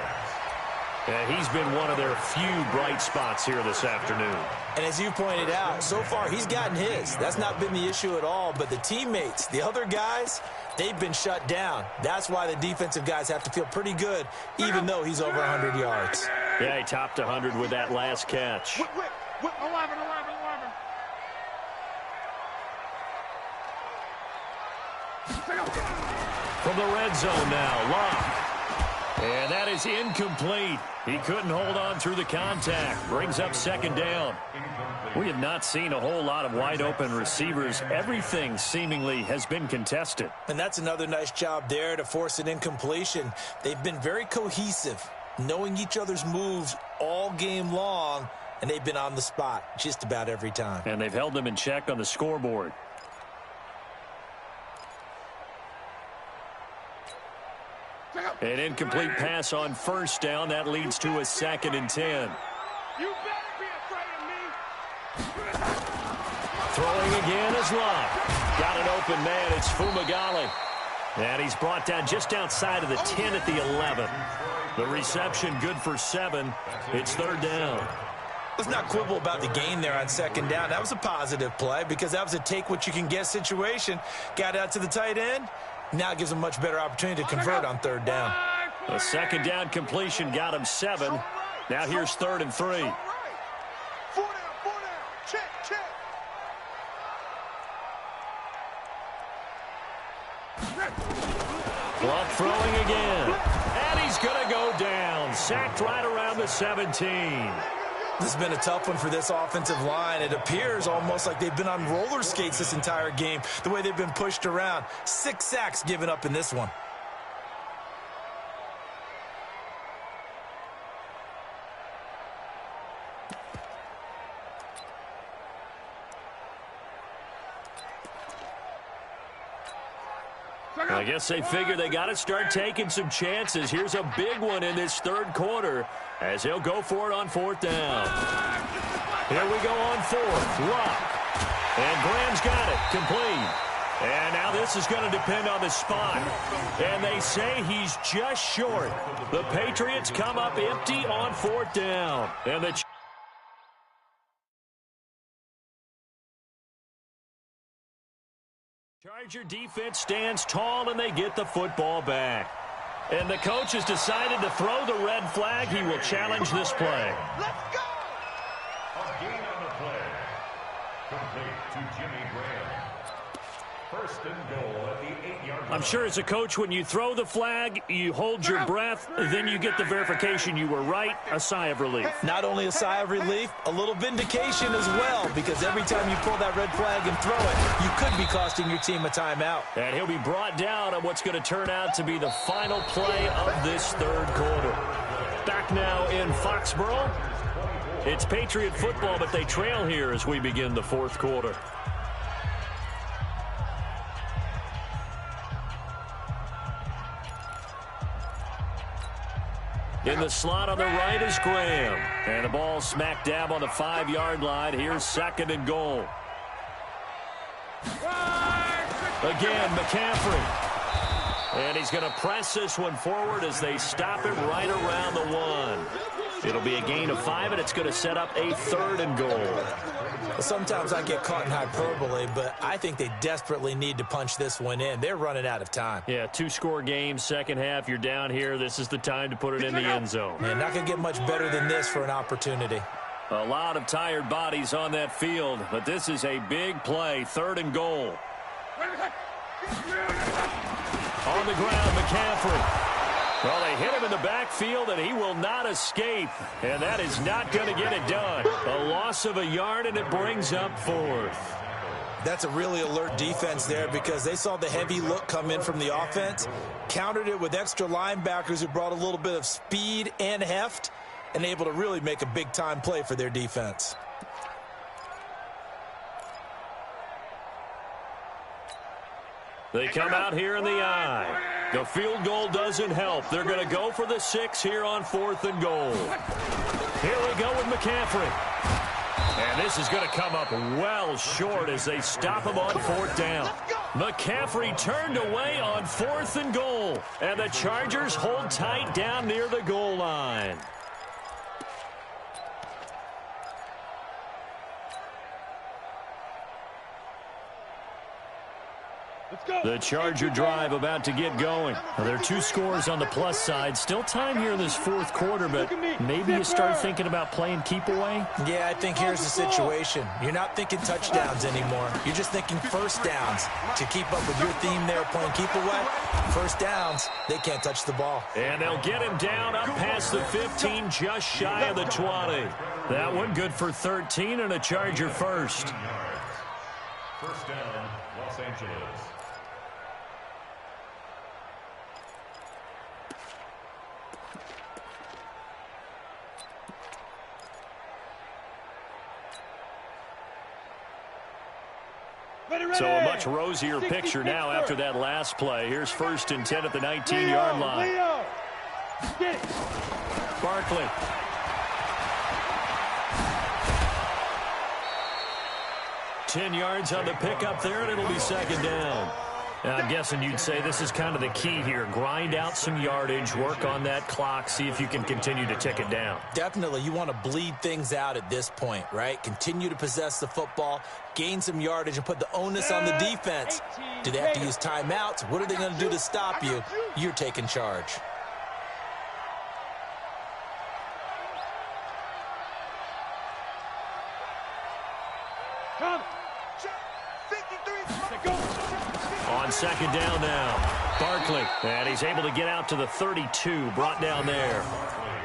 And he's been one of their few bright spots here this afternoon. And as you pointed out, so far he's gotten his. That's not been the issue at all. But the teammates, the other guys, they've been shut down. That's why the defensive guys have to feel pretty good, even though he's over 100 yards. Yeah, he topped 100 with that last catch. 11. From the red zone now, Locke. And that is incomplete. He couldn't hold on through the contact. Brings up 2nd down. We have not seen a whole lot of wide-open receivers. Everything seemingly has been contested. And that's another nice job there to force an incompletion. They've been very cohesive, knowing each other's moves all game long, and they've been on the spot just about every time. And they've held them in check on the scoreboard. An incomplete pass on 1st down. That leads to a 2nd and 10. You better be afraid of me. Throwing again is Locke. Got an open man. It's Fumagalli. And he's brought down just outside of the 10 at the 11. The reception good for 7. It's 3rd down. Let's not quibble about the gain there on 2nd down. That was a positive play because that was a take-what-you-can-get situation. Got out to the tight end. Now it gives him a much better opportunity to convert on 3rd down. A 2nd down completion got him 7. Now here's 3rd and 3. 4 down. Check. Clock throwing again. And he's going to go down. Sacked right around the 17. This has been a tough one for this offensive line. It appears almost like they've been on roller skates this entire game, the way they've been pushed around. 6 sacks given up in this one. I guess they figure they got to start taking some chances. Here's a big one in this 3rd quarter as he'll go for it on 4th down. Here we go on 4th. Locke. And Graham's got it. Complete. And now this is going to depend on the spot. And they say he's just short. The Patriots come up empty on 4th down. And the Charger defense stands tall, and they get the football back. And the coach has decided to throw the red flag. He will challenge this play. Let's go! A gain on the play. Complete to Jimmy Graham. First and goal at the 8-yard line. I'm sure as a coach, when you throw the flag, you hold your breath, then you get the verification you were right, a sigh of relief. Not only a sigh of relief, a little vindication as well, because every time you pull that red flag and throw it, you could be costing your team a timeout. And he'll be brought down on what's going to turn out to be the final play of this third quarter. Back now in Foxborough. It's Patriot football, but they trail here as we begin the fourth quarter. In the slot on the right is Graham. And the ball smack dab on the 5-yard line. Here's second and goal. Again, McCaffrey. And he's going to press this one forward as they stop him right around the 1. It'll be a gain of 5, and it's going to set up a third and goal. Sometimes I get caught in hyperbole, but I think they desperately need to punch this one in. They're running out of time. Yeah, 2-score game, second half, you're down here. This is the time to put it in the end zone. Man, not going to get much better than this for an opportunity. A lot of tired bodies on that field, but this is a big play, third and goal. On the ground, McCaffrey. Well, they hit him in the backfield, and he will not escape. And that is not going to get it done. A loss of a yard, and it brings up fourth. That's a really alert defense there because they saw the heavy look come in from the offense, countered it with extra linebackers who brought a little bit of speed and heft, and able to really make a big-time play for their defense. They come out here in the eye. The field goal doesn't help. They're going to go for the 6 here on fourth and goal. Here we go with McCaffrey. And this is going to come up well short as they stop him on fourth down. McCaffrey turned away on fourth and goal. And the Chargers hold tight down near the goal line. The Charger drive about to get going. Well, there are 2 scores on the plus side. Still time here in this fourth quarter, but maybe you start thinking about playing keep away? Yeah, I think here's the situation. You're not thinking touchdowns anymore. You're just thinking first downs. To keep up with your theme there, playing keep away, first downs, they can't touch the ball. And they'll get him down up past the 15, just shy of the 20. That one good for 13 and a Charger first. First down, Los Angeles. So a much rosier picture now after that last play. Here's first and 10 at the 19-yard line. Barkley. Ten yards on the pickup there, and it'll be second down. Now, I'm guessing you'd say this is kind of the key here. Grind out some yardage, work on that clock, see if you can continue to tick it down. Definitely. You want to bleed things out at this point, right? Continue to possess the football, gain some yardage, and put the onus on the defense. Do they have to use timeouts? What are they going to do to stop you? You're taking charge. On second down now, Barkley, and he's able to get out to the 32, brought down there.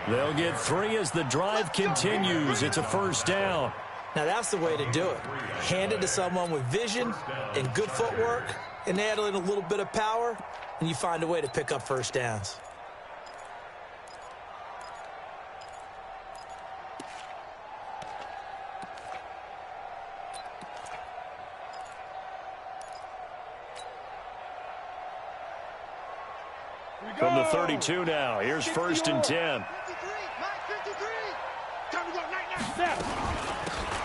They'll get 3 as the drive continues. It's a first down. Now that's the way to do it. Hand it to someone with vision and good footwork, and add in a little bit of power, and you find a way to pick up first downs. From the 32 now, here's first and 10.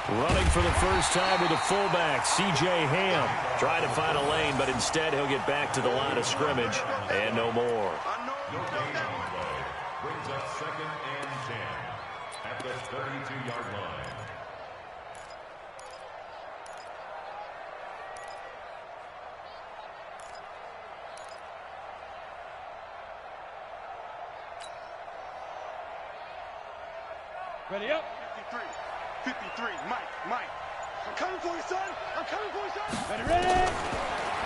Running for the first time with a fullback, C.J. Ham. Trying to find a lane, but instead he'll get back to the line of scrimmage and no more. No gain on the play. Brings up second and 10 at the 32-yard line. Ready up. 53, Mike. I'm coming for you, son. I'm coming for you, son. Ready.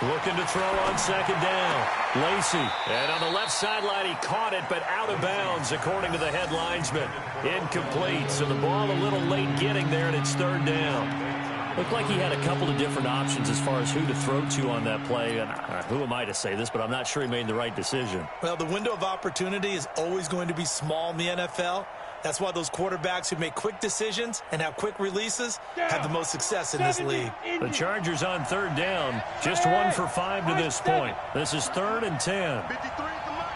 Looking to throw on second down. Lacey. And on the left sideline, he caught it, but out of bounds, according to the head linesman. Incomplete. So the ball a little late getting there, and it's third down. Looked like he had a couple of different options as far as who to throw to on that play. And who am I to say this, but I'm not sure he made the right decision. Well, the window of opportunity is always going to be small in the NFL. That's why those quarterbacks who make quick decisions and have quick releases have the most success in this league. The Chargers on third down, just 1 for 5 to this point. This is 3rd and 10. 53 is the mark.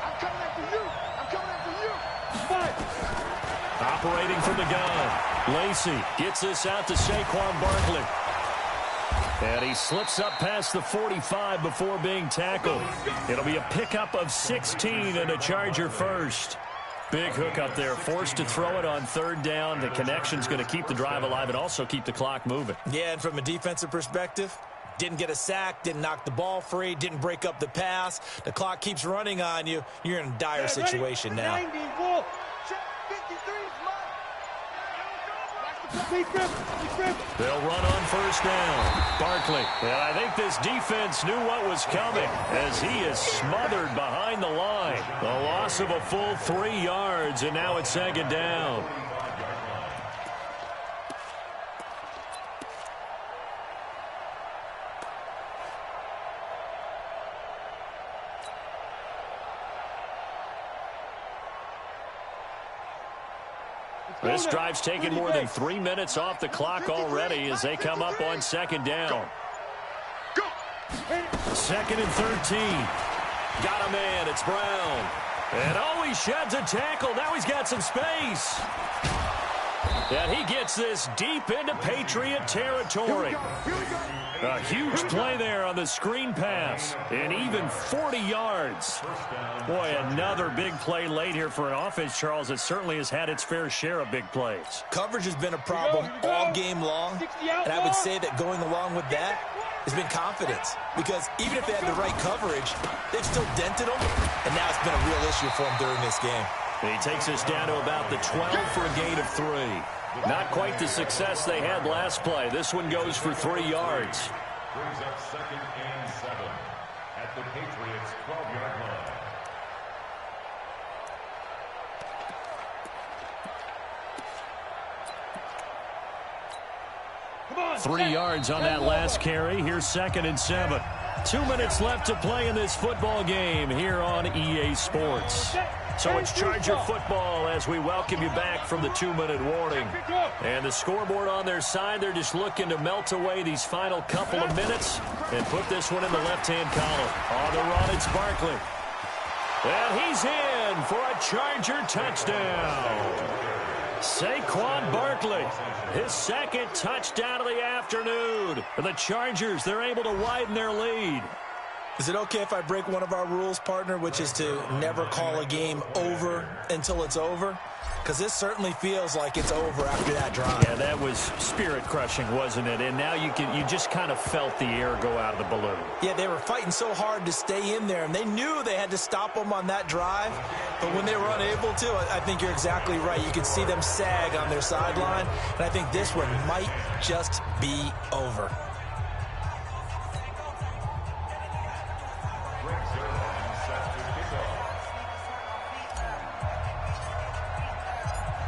I'm coming after you. I'm coming after you. Operating from the gun. Lacey gets this out to Saquon Barkley. And he slips up past the 45 before being tackled. It'll be a pickup of 16 and a Charger first. Big hook up there, forced to throw it on third down. The connection's going to keep the drive alive and also keep the clock moving. Yeah, and from a defensive perspective, didn't get a sack, didn't knock the ball free, didn't break up the pass. The clock keeps running on you. You're in a dire situation now. 53 is mine. They'll run on first down. Barkley. And I think this defense knew what was coming as he is smothered behind the line. The loss of a full 3 yards, and now it's second down. This drive's taken more than 3 minutes off the clock already as they come up on second down. 2nd and 13. Got a man. It's Brown. And he sheds a tackle. Now he's got some space. And he gets this deep into Patriot territory. A huge play there on the screen pass. And even 40 yards. Boy, another big play late here for an offense, Charles, that certainly has had its fair share of big plays. Coverage has been a problem all game long. And I would say that going along with that has been confidence. Because even if they had the right coverage, they've still dented them. And now it's been a real issue for them during this game. And he takes us down to about the 12 for a gain of 3. Not quite the success they had last play. This one goes for 3 yards. Brings up 2nd and 7 at the Patriots' 12-yard line. Come on, 3 yards on that last carry. Here's 2nd and 7. 2 minutes left to play in this football game here on EA Sports. So it's Charger football as we welcome you back from the 2-minute warning. And the scoreboard on their side, they're just looking to melt away these final couple of minutes and put this one in the left-hand column. On the run, it's Barkley. And he's in for a Charger touchdown. Saquon Barkley, his 2nd touchdown of the afternoon. And the Chargers, they're able to widen their lead. Is it okay if I break one of our rules, partner, which is to never call a game over until it's over? Because this certainly feels like it's over after that drive. Yeah, that was spirit-crushing, wasn't it? And now you just kind of felt the air go out of the balloon. Yeah, they were fighting so hard to stay in there, and they knew they had to stop them on that drive. But when they were unable to, I think you're exactly right. You could see them sag on their sideline, and I think this one might just be over.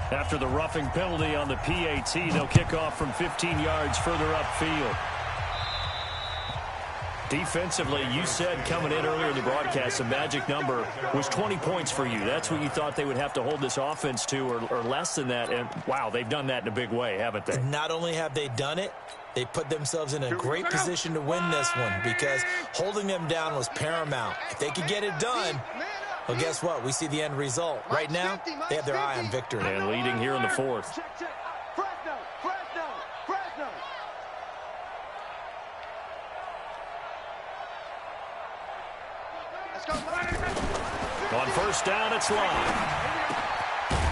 After the roughing penalty on the PAT, they'll kick off from 15 yards further upfield. Defensively, you said coming in earlier in the broadcast, the magic number was 20 points for you. That's what you thought they would have to hold this offense to, or less than that. And, wow, they've done that in a big way, haven't they? Not only have they done it, they put themselves in a great position to win this one because holding them down was paramount. If they could get it done, well, guess what? We see the end result. Right now, they have their eye on victory. And leading here in the 4th. On first down, it's Long.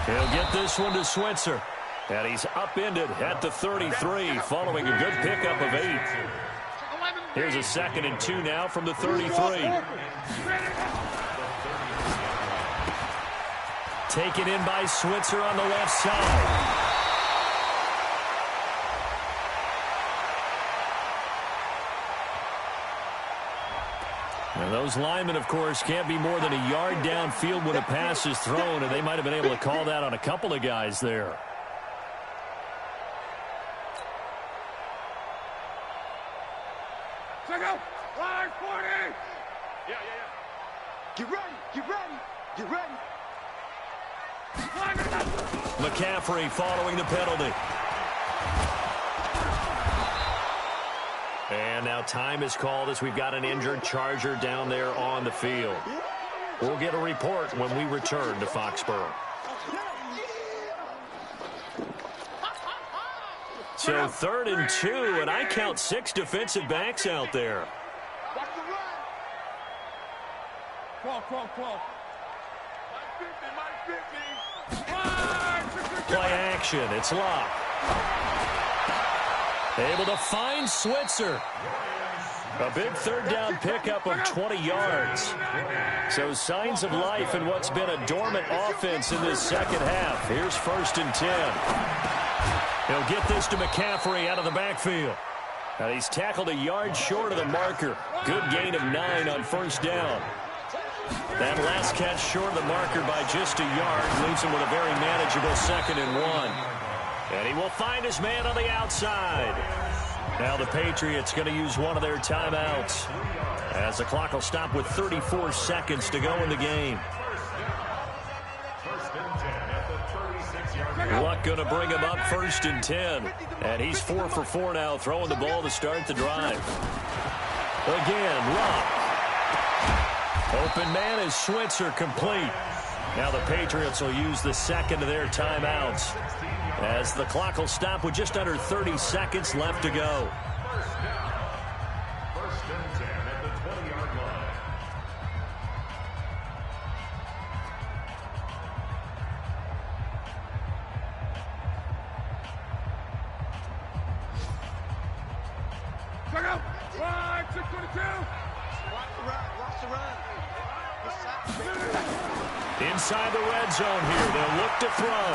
He'll get this one to Switzer. And he's upended at the 33 following a good pickup of 8. Here's a 2nd and 2 now from the 33. Taken in by Switzer on the left side. And those linemen, of course, can't be more than a yard downfield when a pass is thrown, and they might have been able to call that on a couple of guys there. Check out. Line 40. Yeah. Get ready. Get ready. McCaffrey following the penalty. And now time is called as we've got an injured Charger down there on the field. We'll get a report when we return to Foxborough. So 3rd and 2, and I count 6 defensive backs out there. Watch the run. Crawl. Mike 50. Play action. It's Locke. Able to find Switzer. A big 3rd down pickup of 20 yards. So signs of life in what's been a dormant offense in this second half. Here's 1st and 10. He'll get this to McCaffrey out of the backfield. And he's tackled a yard short of the marker. Good gain of 9 on 1st down. That last catch short of the marker by just a yard leaves him with a very manageable 2nd and 1. And he will find his man on the outside. Now the Patriots going to use one of their timeouts as the clock will stop with 34 seconds to go in the game. Luck going to bring him up 1st and 10. And he's 4 for 4 now, throwing the ball to start the drive. Again, Luck. Open man is Switzer, complete. Now the Patriots will use the 2nd of their timeouts as the clock will stop with just under 30 seconds left to go. First and 10 at the 20-yard line. Check out. Line 622. Watch the run. Inside the red zone here. They'll look to throw.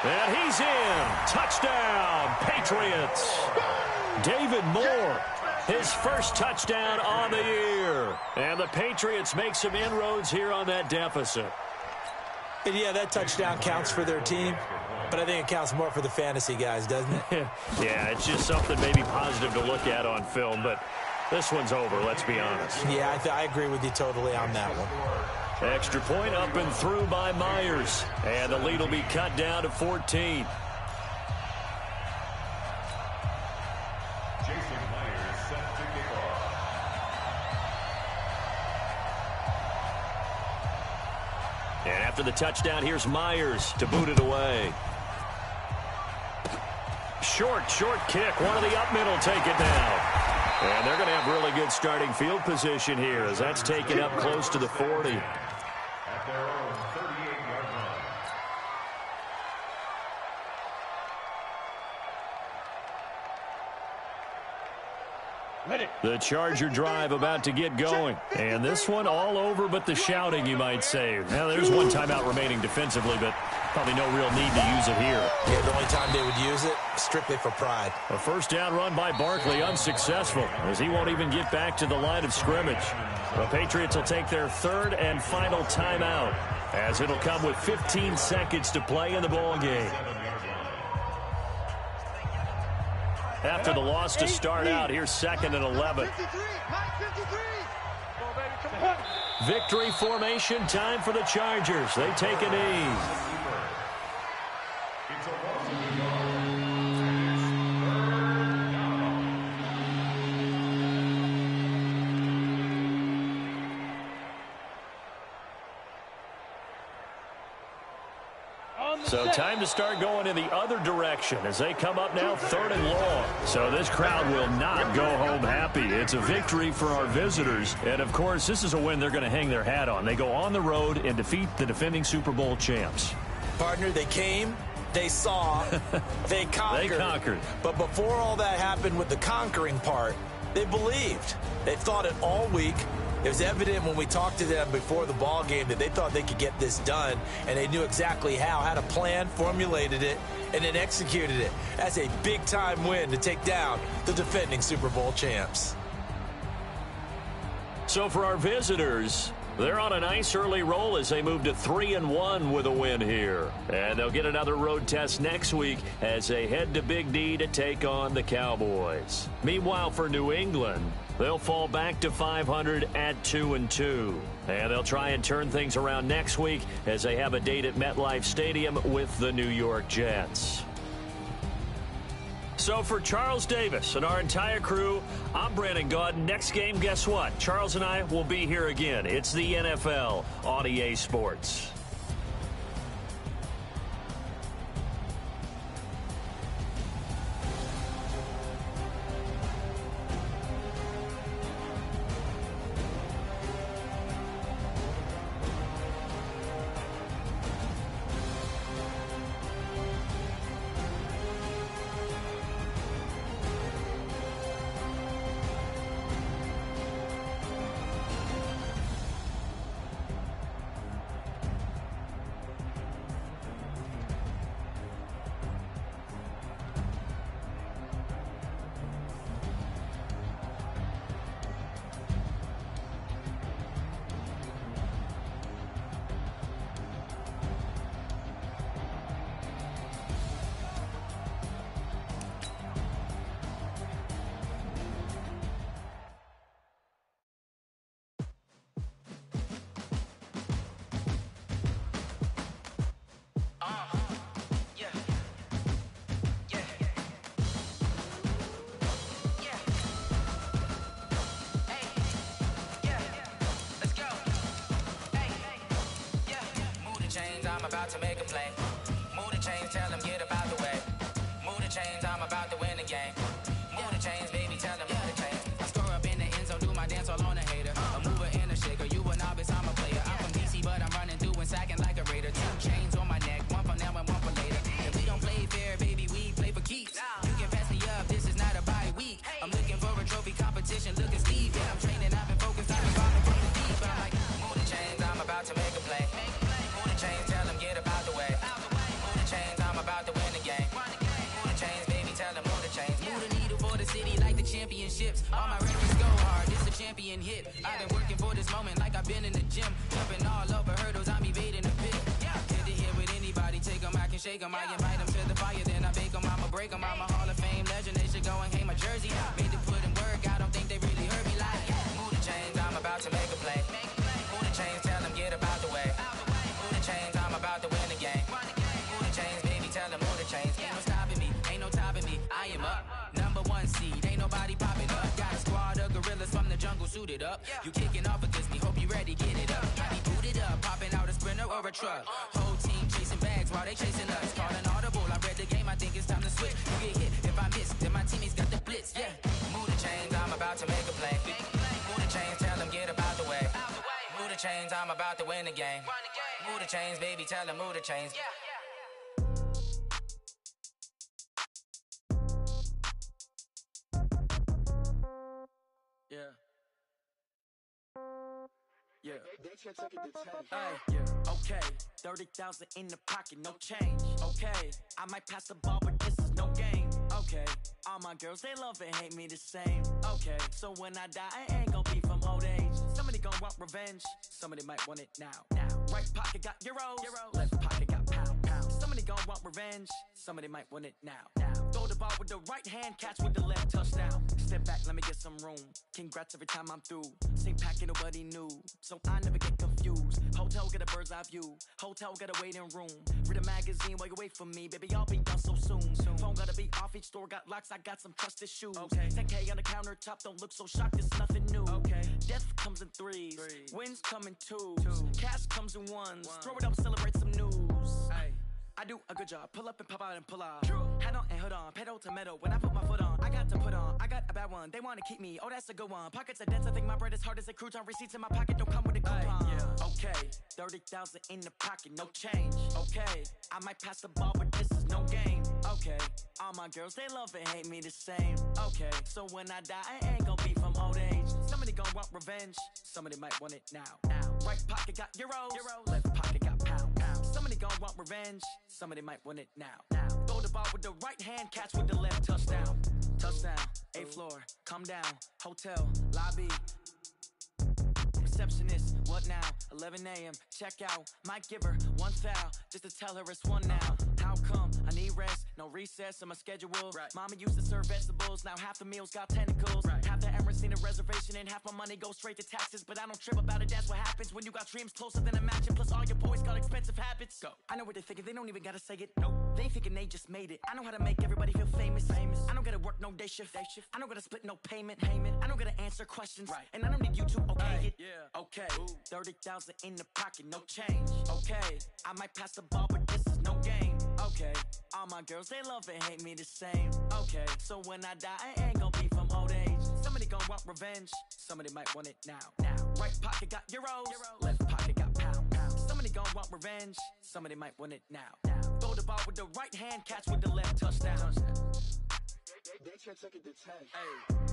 And he's in. Touchdown, Patriots. David Moore, his first touchdown on the year. And the Patriots make some inroads here on that deficit. And yeah, that touchdown counts for their team, but I think it counts more for the fantasy guys, doesn't it? Yeah, it's just something maybe positive to look at on film, but this one's over, let's be honest. Yeah, I agree with you totally on that one. Extra point up and through by Myers. And the lead will be cut down to 14. Jason Myers set to kick off. And after the touchdown, here's Myers to boot it away. Short kick. One of the up middle take it down. And they're going to have really good starting field position here as that's taken up close to the 40. At their own 38-yard line. The Charger drive about to get going. And this one all over but the shouting, you might say. Now, there's one timeout remaining defensively, but probably no real need to use it here. Yeah, the only time they would use it, strictly for pride. A 1st down run by Barkley, unsuccessful, as he won't even get back to the line of scrimmage. The Patriots will take their 3rd and final timeout, as it'll come with 15 seconds to play in the ball game. After the loss to start out, here's 2nd and 11. Victory formation time for the Chargers. They take a knee. It's a loss of the yard. So time to start going in the other direction as they come up now 3rd and long. So this crowd will not go home happy. It's a victory for our visitors. And, of course, this is a win they're going to hang their hat on. They go on the road and defeat the defending Super Bowl champs. Partner, they came, they saw, they conquered. They conquered. But before all that happened with the conquering part, they believed. They thought it all week. It was evident when we talked to them before the ball game that they thought they could get this done, and they knew exactly how, had a plan, formulated it, and then executed it. That's a big-time win to take down the defending Super Bowl champs. So for our visitors, they're on a nice early roll as they move to 3-1 with a win here. And they'll get another road test next week as they head to Big D to take on the Cowboys. Meanwhile, for New England, they'll fall back to 500 at 2-2. And they'll try and turn things around next week as they have a date at MetLife Stadium with the New York Jets. So for Charles Davis and our entire crew, I'm Brandon Gaudin. Next game, guess what? Charles and I will be here again. It's the NFL on EA Sports. I'm about to make a play. Move the chains, tell them get about the way. Move the chains, I'm about to win the game. Move the chains, baby, tell them move the chains. I score up in the end zone, do my dance all on a hater. A mover and a shaker, you a novice, I'm a player. I'm from DC, but I'm running through and sacking like a raider. 2 chains on my neck, one for now and one for later. If we don't play fair, baby, we play for keeps. You can pass me up, this is not a bye week. I'm looking for a trophy competition, look at Steve. Yeah, I'm training, I've been focused, I've been falling from the deep. I'm like, move the chains, I'm about to make a play. Move the chains, tell them get about the way. Move the chains, I'm about to win the game. Move the chains, baby, tell them move the chains. Move the needle for the city like the championships. All my records go hard, this a champion hit. I've been working for this moment like I've been in the gym. Jumping all over hurdles, I'm evading the pit. Head to head with anybody, take them, I can shake them. I invite them to the fire, then I bake them, I'ma break them. I'm a Hall of Fame legend, they should go and hang my jersey. Made to put in work, I don't think they really heard me like. Move the chains, I'm about to make a play. Move the chains, tell them get about the way. Move the chains, I'm about to win the game. Move the chains, baby, tell them move the chains. Ain't no stopping me, ain't no topping me. I am up, #1 seed, ain't nobody popping up. Got a squad of gorillas from the jungle suited up. You kicking off against me, hope you ready, get it up. I be booted up, popping out a sprinter or a truck. Whole team chasing bags while they chasing us. Calling audible, I read the game, I think it's time to switch. You get hit, if I miss, then my teammates got the blitz, yeah. Move the chains, I'm about to make a play. Move the chains, tell them get about the way. Move the chains, I'm about to win the game. Move the chains, baby, tell them move the chains. Yeah. Yeah. Hey, yeah. Okay. 30,000 in the pocket, no change. Okay. I might pass the ball, but this is no game. Okay. All my girls, they love and hate me the same. Okay. So when I die, I ain't gon' be from old age. Somebody gon' want revenge. Somebody might want it now. Right pocket got euros. Left pocket got pounds. Somebody gon' want revenge. Somebody might want it now. Throw the ball with the right hand, catch with the left, touchdown. Step back, let me get some room. Congrats every time I'm through. Same packet, nobody knew, so I never get confused. Hotel, get a bird's eye view. Hotel, got a waiting room. Read a magazine while you wait for me, baby, I'll be done so soon. Phone gotta be off, each store got locks, I got some trusted shoes. 10K on the countertop, don't look so shocked, it's nothing new. Death comes in threes, wins come in twos. Cash comes in ones, throw it up, celebrate some news. I do a good job, pull up and pop out and pull off. Hat on and hood on, pedal to metal, when I put my foot on, I got to put on, I got a bad one, they wanna keep me, oh that's a good one. Pockets are dense, I think my bread is hard as a crouton, receipts in my pocket don't come with a coupon. Okay, 30,000 in the pocket, no change. Okay, I might pass the ball, but this is no game. Okay, all my girls, they love and hate me the same. Okay, so when I die, I ain't gon' be from old age. Somebody gon' want revenge, somebody might want it now. Right pocket got euros, left pocket got pounds. Somebody gon' want revenge, somebody might want it now. Throw the ball with the right hand, catch with the left, touchdown. Touchdown, 8th floor, come down, hotel, lobby. receptionist. What now? 11 a.m. Check out. Might give her one foul just to tell her it's one now. How come? I need rest. No recess in my schedule. Right. Mama used to serve vegetables. Now half the meals got tentacles. Right. Half the Emirates need a reservation and half my money goes straight to taxes. But I don't trip about it. That's what happens when you got dreams closer than a mansion. Plus all your boys got expensive habits. Go. I know what they're thinking. They don't even gotta say it. Nope. They ain't thinking they just made it. I know how to make everybody feel famous. I don't gotta work no day shift. I don't gotta split no payment. I don't gotta answer questions. Right. And I don't need you to okay it. Yeah. Okay. 30,000 in the pocket, no change. Okay. I might pass the ball, but this is no game. Okay. All my girls, they love and hate me the same. Okay. So when I die, I ain't gonna be from old age. Somebody gon' want revenge. Somebody might want it now. Right pocket got euros. Left pocket got pound. Somebody gon' want revenge. Somebody might want it now. Throw the ball with the right hand, catch with the left, touchdown. They can't take it to 10. Hey.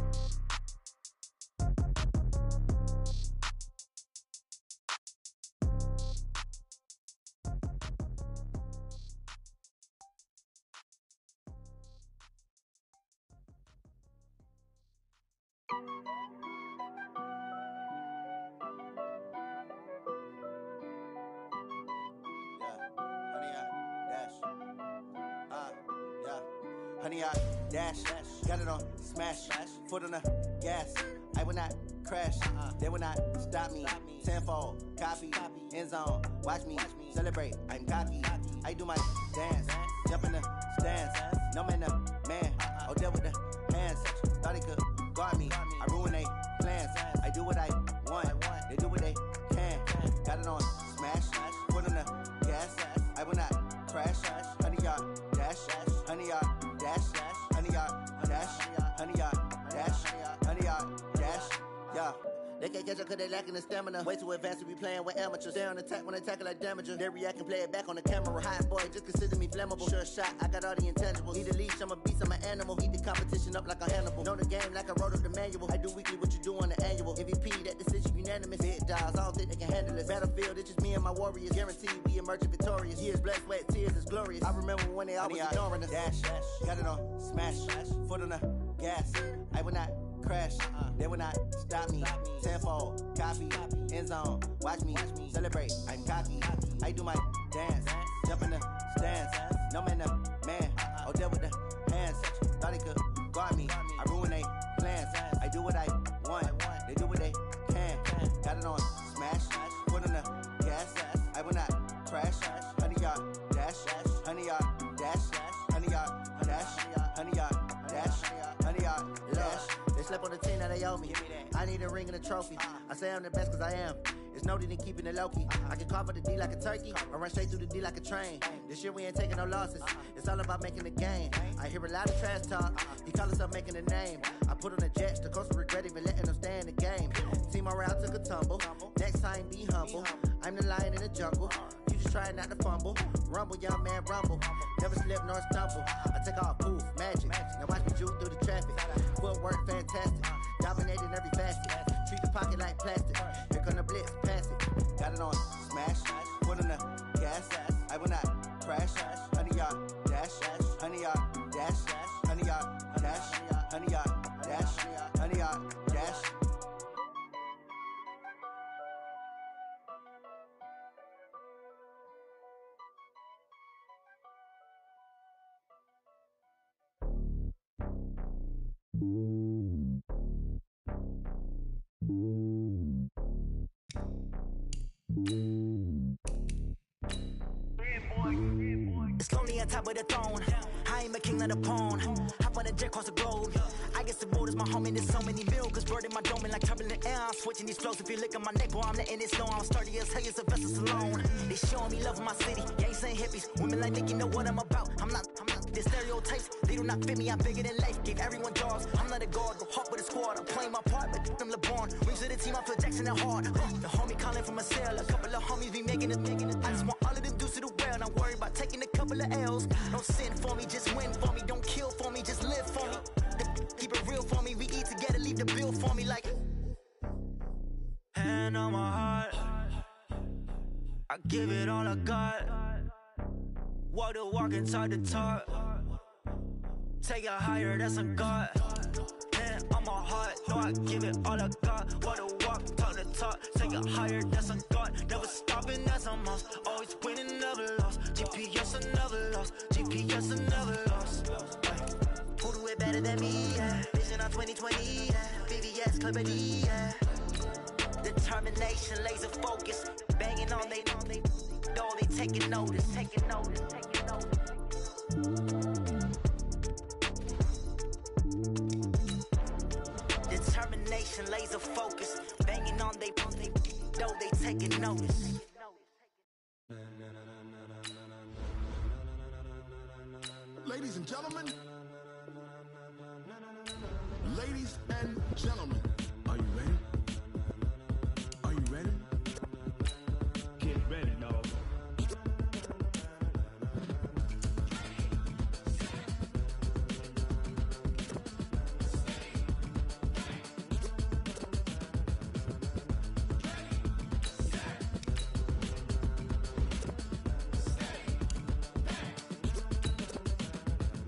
Honey, I dash, got it on smash, foot on the gas. I will not crash, they will not stop me. Tenfold, copy, end zone, watch me celebrate. I'm cocky, I do my dance, jump in the stands. No man, the man, deal with the hands. Thought he could guard me, I ruin they plans. I do what I want, they do what they can. Got it on smash, foot on the gas. I will not crash, honey, y'all dash, honey, y'all dash, honey, y'all dash, honey, y'all dash, honey, y'all dash, yeah. They can't catch up cause they lacking the stamina. Way too advanced to be playing with amateurs. Stay on attack when I tackle like damager. They react and play it back on the camera. Hot boy, just consider me flammable. Sure shot, I got all the intangibles. Need a leash, I'm a beast, I'm an animal. Heat the competition up like a Hannibal. Know the game like I wrote up the manual. I do weekly what you do on the annual. MVP, that decision unanimous. Big dials, I don't think they can handle it. Battlefield, it's just me and my warriors. Guaranteed we emerging victorious. Years, blood, sweat, tears, it's glorious. I remember when they always ignoring us. Dash, got it on smash, foot on the gas. I will not crash, they will not stop me. Tenfold, copy, end zone, watch me celebrate. I'm cocky, I do my dance, jump in the stands. No man, the man, deal with the hands. Thought he could guard me, I ruin they plans. I do what I want, they do what they can. Got it on smash, foot on the gas. I will not crash, honey, y'all dash, honey, y'all dash, honey, y'all dash, honey, y'all dash, honey, y'all dash. They slept on the team that they owe me. I need a ring and a trophy. I say I'm the best cause I am. It's no need in keeping it low-key. I can carve up the D like a turkey or run straight through the D like a train. This year we ain't taking no losses. It's all about making the game. I hear a lot of trash talk. He call himself making a name. I put on the jets. The coach will regret even letting them stay in the game. Team morale took a tumble. Next time be humble. I'm the lion in the jungle. You just try not to fumble. Rumble, young man, rumble. Never slip nor stumble. I take off, poof, magic. Now watch me juke through the traffic. Footwork fantastic. Dominating every facet. Treat the pocket like plastic. Here come the blitz, pass it. Got it on smash, foot on the gas. I will not crash. Honey, y'all dash, honey, y'all dash, honey, y'all dash, honey, y'all dash, honey, y'all dash. It's lonely on top of the throne. I ain't a king of the pawn. Hop on a jet across the globe. I guess the road is my home and there's so many milk. Bird in my dome and like turbulent air. I'm switching these flows. If you look at my neck, boy, I'm letting it slow. I'm sturdy as hell, as a vessel alone. They showing me love in my city. Gangs and hippies. Women like Nick, you know what I'm about. I'm not. The stereotypes, they do not fit me. I'm bigger than life. Gave everyone jobs. I'm not a guard. Go hard with a squad. I'm playing my part, but I'm LeBron. Rings to the team, I feel Jackson and hard. The homie calling from a cell. A couple of homies be making it. I just want all of them dudes to do well. Not worry about taking a couple of L's. Don't sin for me, just win for me. Don't kill for me, just live for me. Keep it real for me. We eat together, leave the bill for me like. Hand on my heart, I give it all I got. Walk the walk and talk the talk. Take it higher, that's a God. Man, on my heart, know I give it all I got. What a walk, talk the talk, take it higher, that's a god. Never stopping, that's a must. Always winning, never lost. GPS, I never lost. GPS, I never lost. Who do it better than me? Yeah. Vision on 2020, yeah. VVS, Clarity, yeah. Determination, laser focus. Banging on they door, they taking notice, taking notice, taking notice. Determination, laser focus. Banging on they door, they taking notice. Ladies and gentlemen, ladies and gentlemen, are you ready? Are you ready? Get ready, dog.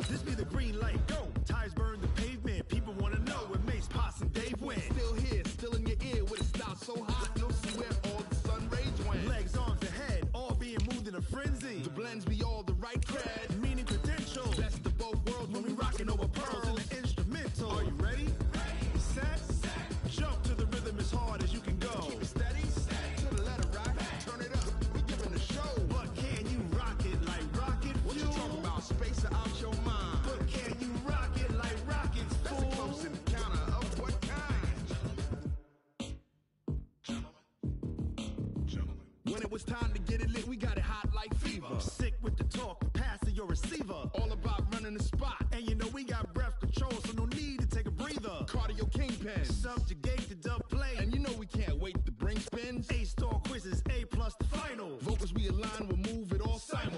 This be the green light, go. Tires burn the pavement. People want to know where Mace, Potts, and Dave went. Still here, still in your ear with a style so hot. You'll see where all the sun rays went. Legs, arms, and head, all being moved in a frenzy. The blends be all the right cred, meaning credentials. Best of both worlds when we rocking over pearls in the instrumental. Are you ready? Set. Jump to the rhythm as hard as you can go. Keep it steady. To the letter, right? Turn it up. We giving the show. But can you rock it like rocket fuel? What you talking about? Space out your mind. But can you rock it like rockets, fool? That's a close encounter of what kind? Gentlemen. When it was time to get it lit, we got it hot like fever. Sick with the talk, pass to your receiver. All about running the spot. And you know we got breath control, so no need to take a breather. Cardio kingpin, subjugate the dub play. And you know we can't wait to bring spins. A-star quizzes, A+ the final. Vocals we align, we'll move it all simul.